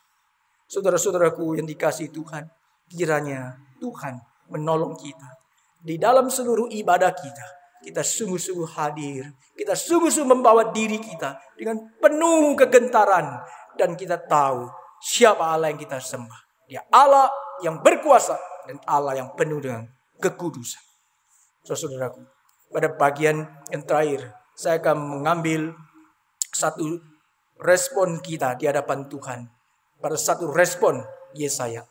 Saudara-saudaraku yang dikasihi Tuhan. Kiranya Tuhan menolong kita. Di dalam seluruh ibadah kita. Kita sungguh-sungguh hadir. Kita sungguh-sungguh membawa diri kita. Dengan penuh kegentaran. Dan kita tahu siapa Allah yang kita sembah. Dia Allah yang berkuasa. Dan Allah yang penuh dengan kekudusan. Saudaraku, pada bagian yang terakhir, saya akan mengambil satu respon kita di hadapan Tuhan. Pada satu respon Yesaya.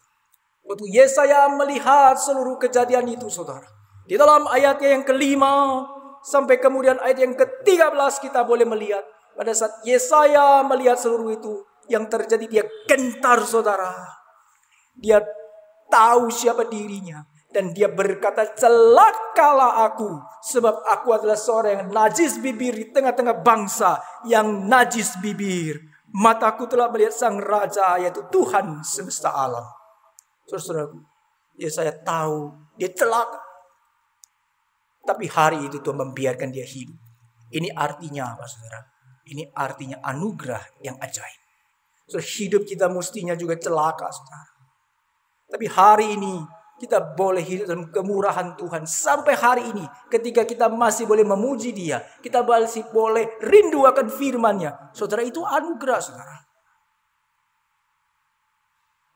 Waktu Yesaya melihat seluruh kejadian itu, saudara, di dalam ayatnya yang kelima sampai kemudian ayat yang ke-13 kita boleh melihat pada saat Yesaya melihat seluruh itu yang terjadi, dia gentar, saudara. Dia tahu siapa dirinya dan dia berkata, celakalah aku, sebab aku adalah seorang yang najis bibir di tengah-tengah bangsa yang najis bibir. Mataku telah melihat sang raja, yaitu Tuhan semesta alam. Saudaraku, Yesaya tahu dia celaka. Tapi hari itu Tuhan membiarkan dia hidup. Ini artinya apa, saudara? Ini artinya anugerah yang ajaib. So, hidup kita mestinya juga celaka, saudara. Tapi hari ini kita boleh hidup dalam kemurahan Tuhan. Sampai hari ini ketika kita masih boleh memuji Dia, kita masih boleh rindu akan firman-Nya. Saudara, itu anugerah, saudara.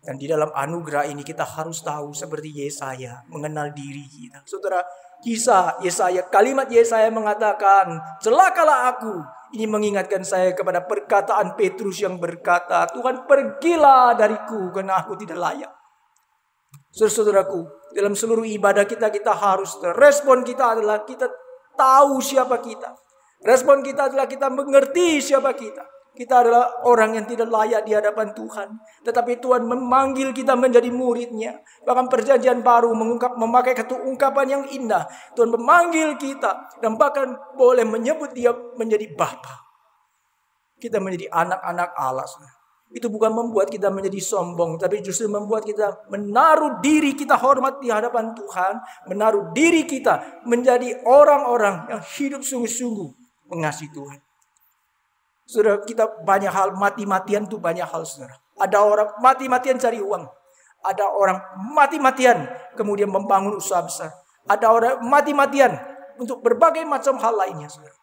Dan di dalam anugerah ini kita harus tahu seperti Yesaya mengenal diri kita. Saudara, kisah Yesaya, kalimat Yesaya mengatakan, celakalah aku. Ini mengingatkan saya kepada perkataan Petrus yang berkata, Tuhan pergilah dariku karena aku tidak layak. Saudaraku, dalam seluruh ibadah kita harus, respon kita adalah kita tahu siapa kita. Respon kita adalah kita mengerti siapa kita. Kita adalah orang yang tidak layak di hadapan Tuhan. Tetapi Tuhan memanggil kita menjadi murid-Nya. Bahkan perjanjian baru memakai satu ungkapan yang indah. Tuhan memanggil kita dan bahkan boleh menyebut Dia menjadi Bapa. Kita menjadi anak-anak Allah. Itu bukan membuat kita menjadi sombong, tapi justru membuat kita menaruh diri kita hormat di hadapan Tuhan. Menaruh diri kita menjadi orang-orang yang hidup sungguh-sungguh mengasihi Tuhan. Saudara, kita banyak hal, mati-matian itu banyak hal, saudara. Ada orang mati-matian cari uang. Ada orang mati-matian kemudian membangun usaha besar. Ada orang mati-matian untuk berbagai macam hal lainnya, saudara.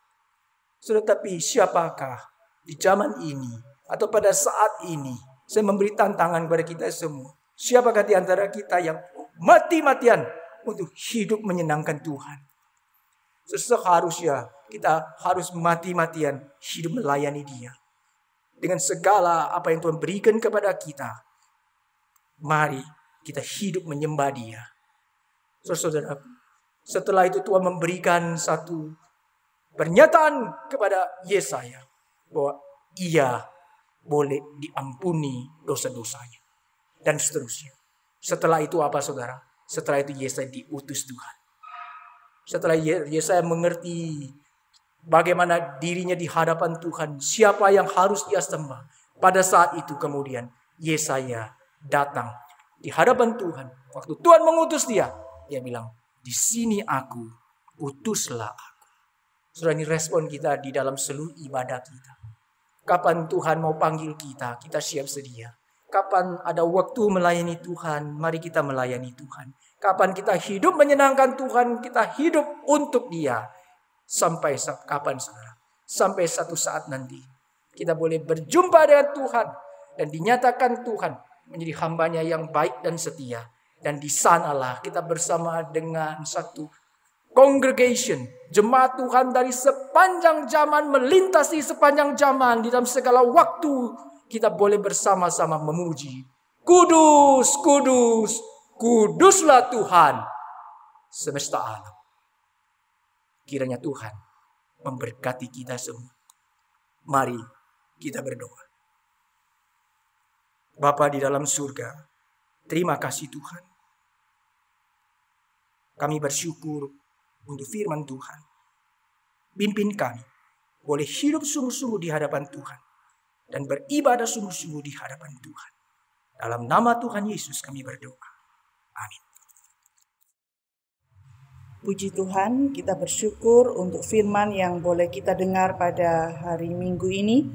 Saudara, tapi siapakah di zaman ini atau pada saat ini, saya memberi tantangan kepada kita semua. Siapakah di antara kita yang mati-matian untuk hidup menyenangkan Tuhan? Seharusnya kita harus mati-matian hidup melayani Dia. Dengan segala apa yang Tuhan berikan kepada kita, mari kita hidup menyembah Dia. Saudara, setelah itu Tuhan memberikan satu pernyataan kepada Yesaya bahwa Ia boleh diampuni dosa-dosanya. Dan seterusnya. Setelah itu apa, saudara? Setelah itu Yesaya diutus Tuhan. Setelah Yesaya mengerti bagaimana dirinya di hadapan Tuhan, siapa yang harus dia sembah. Pada saat itu kemudian Yesaya datang di hadapan Tuhan. Waktu Tuhan mengutus dia bilang, di sini aku, utuslah aku. Saudara, ini respon kita di dalam seluruh ibadah kita. Kapan Tuhan mau panggil kita, kita siap sedia. Kapan ada waktu melayani Tuhan, mari kita melayani Tuhan. Kapan kita hidup menyenangkan Tuhan, kita hidup untuk Dia. Sampai kapan, saudara? Sampai satu saat nanti kita boleh berjumpa dengan Tuhan dan dinyatakan Tuhan menjadi hamba-Nya yang baik dan setia. Dan di sanalah kita bersama dengan satu congregation, jemaat Tuhan dari sepanjang zaman, melintasi sepanjang zaman, di dalam segala waktu kita boleh bersama-sama memuji. Kudus, kudus, kuduslah Tuhan semesta alam. Kiranya Tuhan memberkati kita semua. Mari kita berdoa. Bapa di dalam surga, terima kasih Tuhan. Kami bersyukur untuk firman Tuhan. Pimpin kami boleh hidup sungguh-sungguh di hadapan Tuhan dan beribadah sungguh-sungguh di hadapan Tuhan. Dalam nama Tuhan Yesus kami berdoa. Amin. Puji Tuhan, kita bersyukur untuk firman yang boleh kita dengar pada hari Minggu ini.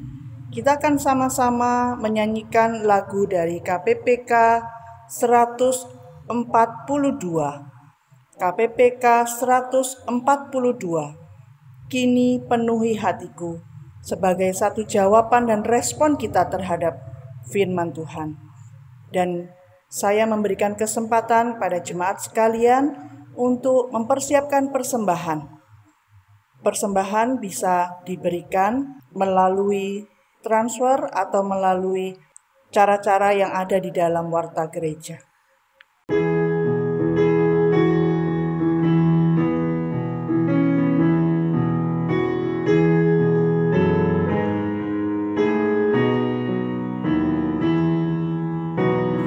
Kita akan sama-sama menyanyikan lagu dari KPPK 142. KPPK 142. Kini penuhi hatiku, sebagai satu jawaban dan respon kita terhadap firman Tuhan. Dan saya memberikan kesempatan pada jemaat sekalian untuk mempersiapkan persembahan. Persembahan bisa diberikan melalui transfer atau melalui cara-cara yang ada di dalam Warta Gereja.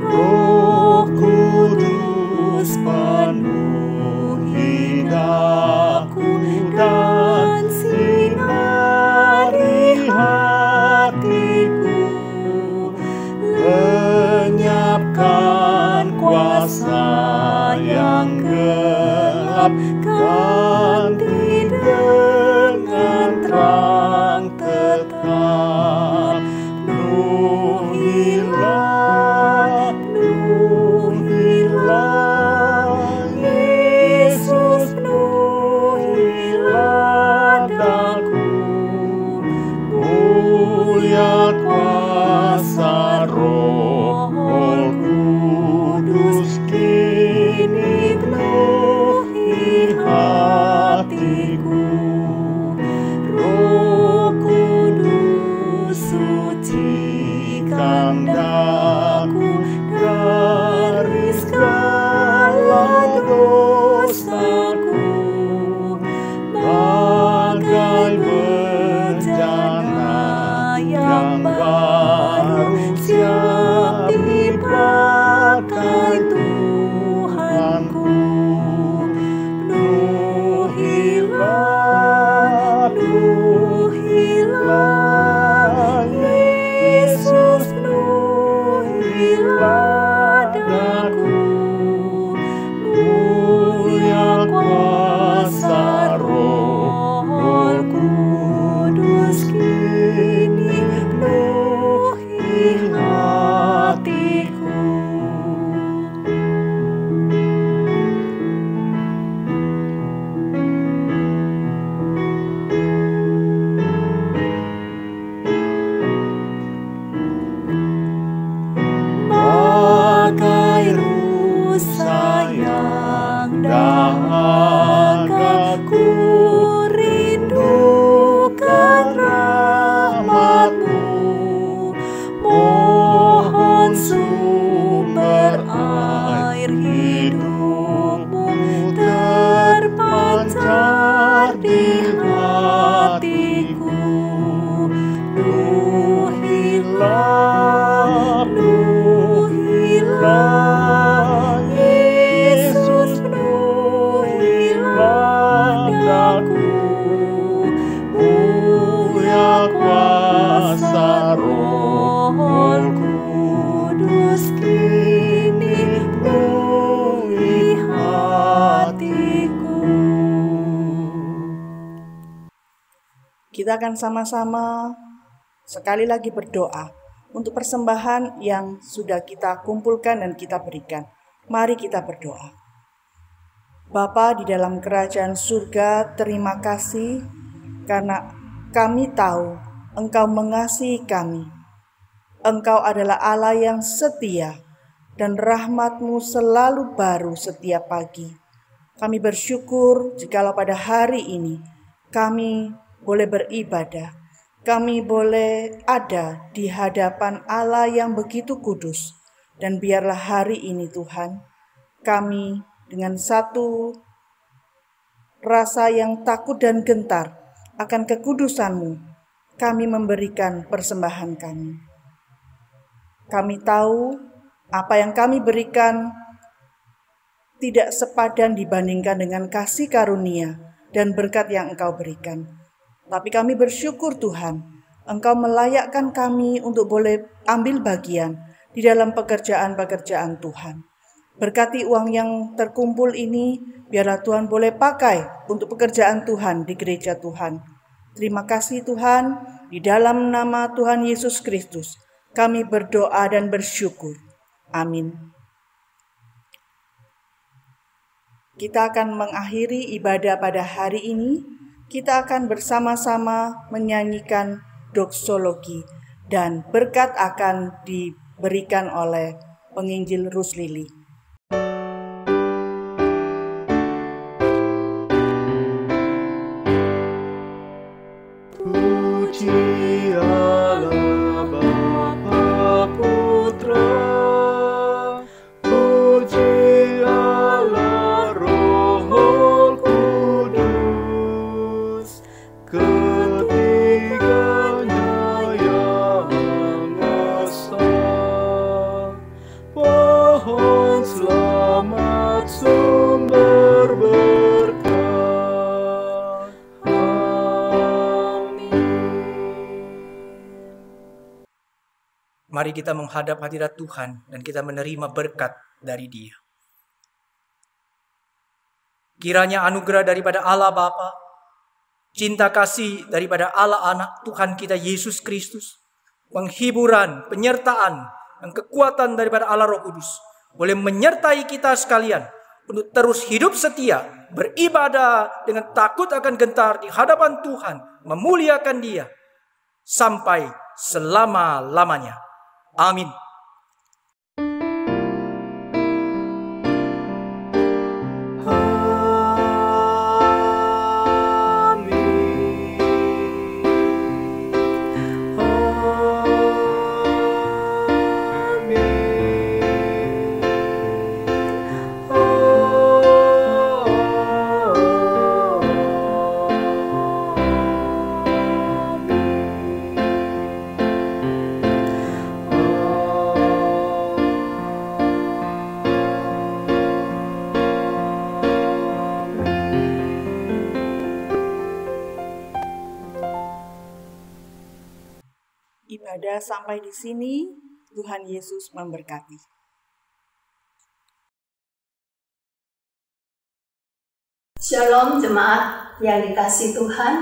Roh Kudus penuhi daku dan sinari hatiku, lenyapkan kuasa yang gelap, ganti dengan terang tetap. Penuhilah Yesus, penuhilah daku, mulia kuasa Roh Kudus kini penuhi hatiku. Roh Kudus sucikan daku dari segala dosaku, bagai bejana yang baru siap dipakai Tuhanku. Penuhilah, penuhilah Yesus, penuhilah daku, mulia kuasa Roh Kudus kini penuhi hatiku. Bagai rusa yang dahaga, ku rindukan rahmat-Mu. Mohon sumber air hidup-Mu terpancar di hatiku. Penuhilah, penuhilah Yesus, penuhilah daku, mulia kuasa Roh Kudus kini penuhi hatiku. Kita akan sama-sama sekali lagi berdoa untuk persembahan yang sudah kita kumpulkan dan kita berikan. Mari kita berdoa. Bapa di dalam kerajaan surga, terima kasih karena kami tahu Engkau mengasihi kami. Engkau adalah Allah yang setia dan rahmat-Mu selalu baru setiap pagi. Kami bersyukur jikalau pada hari ini kami boleh beribadah. Kami boleh ada di hadapan Allah yang begitu kudus. Dan biarlah hari ini Tuhan, kami dengan satu rasa yang takut dan gentar akan kekudusan-Mu, kami memberikan persembahan kami. Kami tahu apa yang kami berikan tidak sepadan dibandingkan dengan kasih karunia dan berkat yang Engkau berikan. Tapi kami bersyukur Tuhan, Engkau melayakkan kami untuk boleh ambil bagian di dalam pekerjaan-pekerjaan Tuhan. Berkati uang yang terkumpul ini, biarlah Tuhan boleh pakai untuk pekerjaan Tuhan di gereja Tuhan. Terima kasih Tuhan, di dalam nama Tuhan Yesus Kristus, kami berdoa dan bersyukur. Amin. Kita akan mengakhiri ibadah pada hari ini. Kita akan bersama-sama menyanyikan doksologi dan berkat akan diberikan oleh penginjil Ruslili. Puji Allah Bapa Mari kita menghadap hadirat Tuhan dan kita menerima berkat dari Dia. Kiranya anugerah daripada Allah Bapa, cinta kasih daripada Allah Anak Tuhan kita Yesus Kristus, penghiburan, penyertaan, dan kekuatan daripada Allah Roh Kudus boleh menyertai kita sekalian untuk terus hidup setia, beribadah dengan takut akan gentar di hadapan Tuhan, memuliakan Dia sampai selama-lamanya. Amin. Ibadah sampai di sini, Tuhan Yesus memberkati. Shalom jemaat yang dikasihi Tuhan.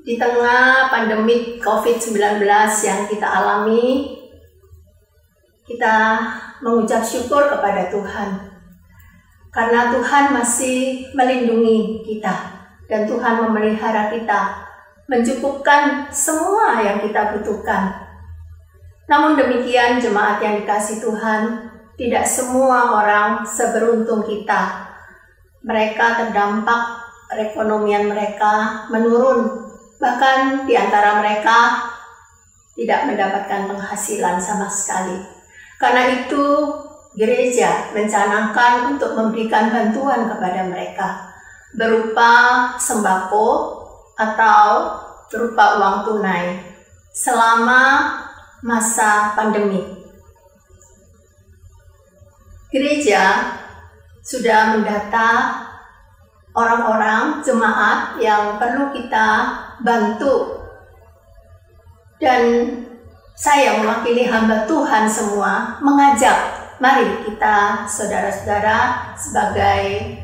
Di tengah pandemi COVID-19 yang kita alami, kita mengucap syukur kepada Tuhan. Karena Tuhan masih melindungi kita dan Tuhan memelihara kita, mencukupkan semua yang kita butuhkan. Namun demikian jemaat yang dikasihi Tuhan, tidak semua orang seberuntung kita. Mereka terdampak perekonomian mereka menurun, bahkan di antara mereka tidak mendapatkan penghasilan sama sekali. Karena itu gereja mencanangkan untuk memberikan bantuan kepada mereka berupa sembako atau berupa uang tunai selama masa pandemi. Gereja sudah mendata orang-orang jemaat yang perlu kita bantu, dan saya mewakili hamba Tuhan semua mengajak, mari kita saudara-saudara sebagai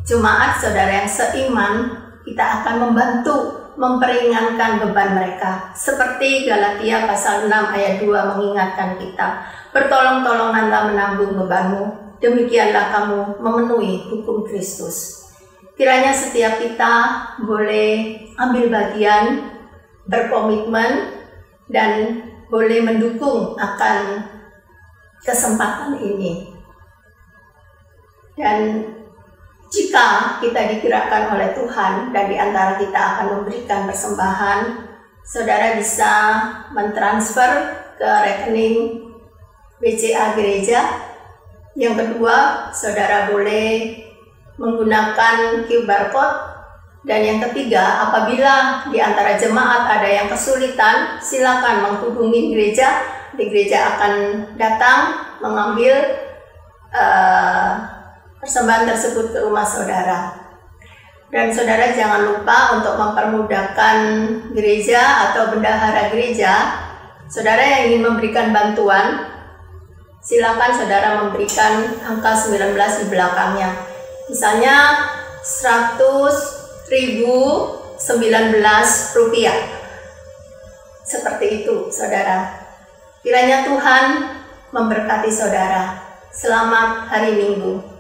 jemaat saudara yang seiman, kita akan membantu memperingankan beban mereka. Seperti Galatia pasal 6 ayat 2 mengingatkan kita, bertolong-tolonganlah menanggung bebanmu, demikianlah kamu memenuhi hukum Kristus. Kiranya setiap kita boleh ambil bagian, berkomitmen, dan boleh mendukung akan kesempatan ini. Dan jika kita digerakkan oleh Tuhan dan di antara kita akan memberikan persembahan, saudara bisa mentransfer ke rekening BCA gereja. Yang kedua, saudara boleh menggunakan QR code. Dan yang ketiga, apabila di antara jemaat ada yang kesulitan, silakan menghubungi gereja. Di gereja akan datang mengambil persembahan tersebut ke rumah saudara. Dan saudara jangan lupa untuk mempermudahkan gereja atau bendahara gereja. Saudara yang ingin memberikan bantuan, silakan saudara memberikan angka 19 di belakangnya. Misalnya 100.019 rupiah. Seperti itu saudara. Kiranya Tuhan memberkati saudara. Selamat hari Minggu.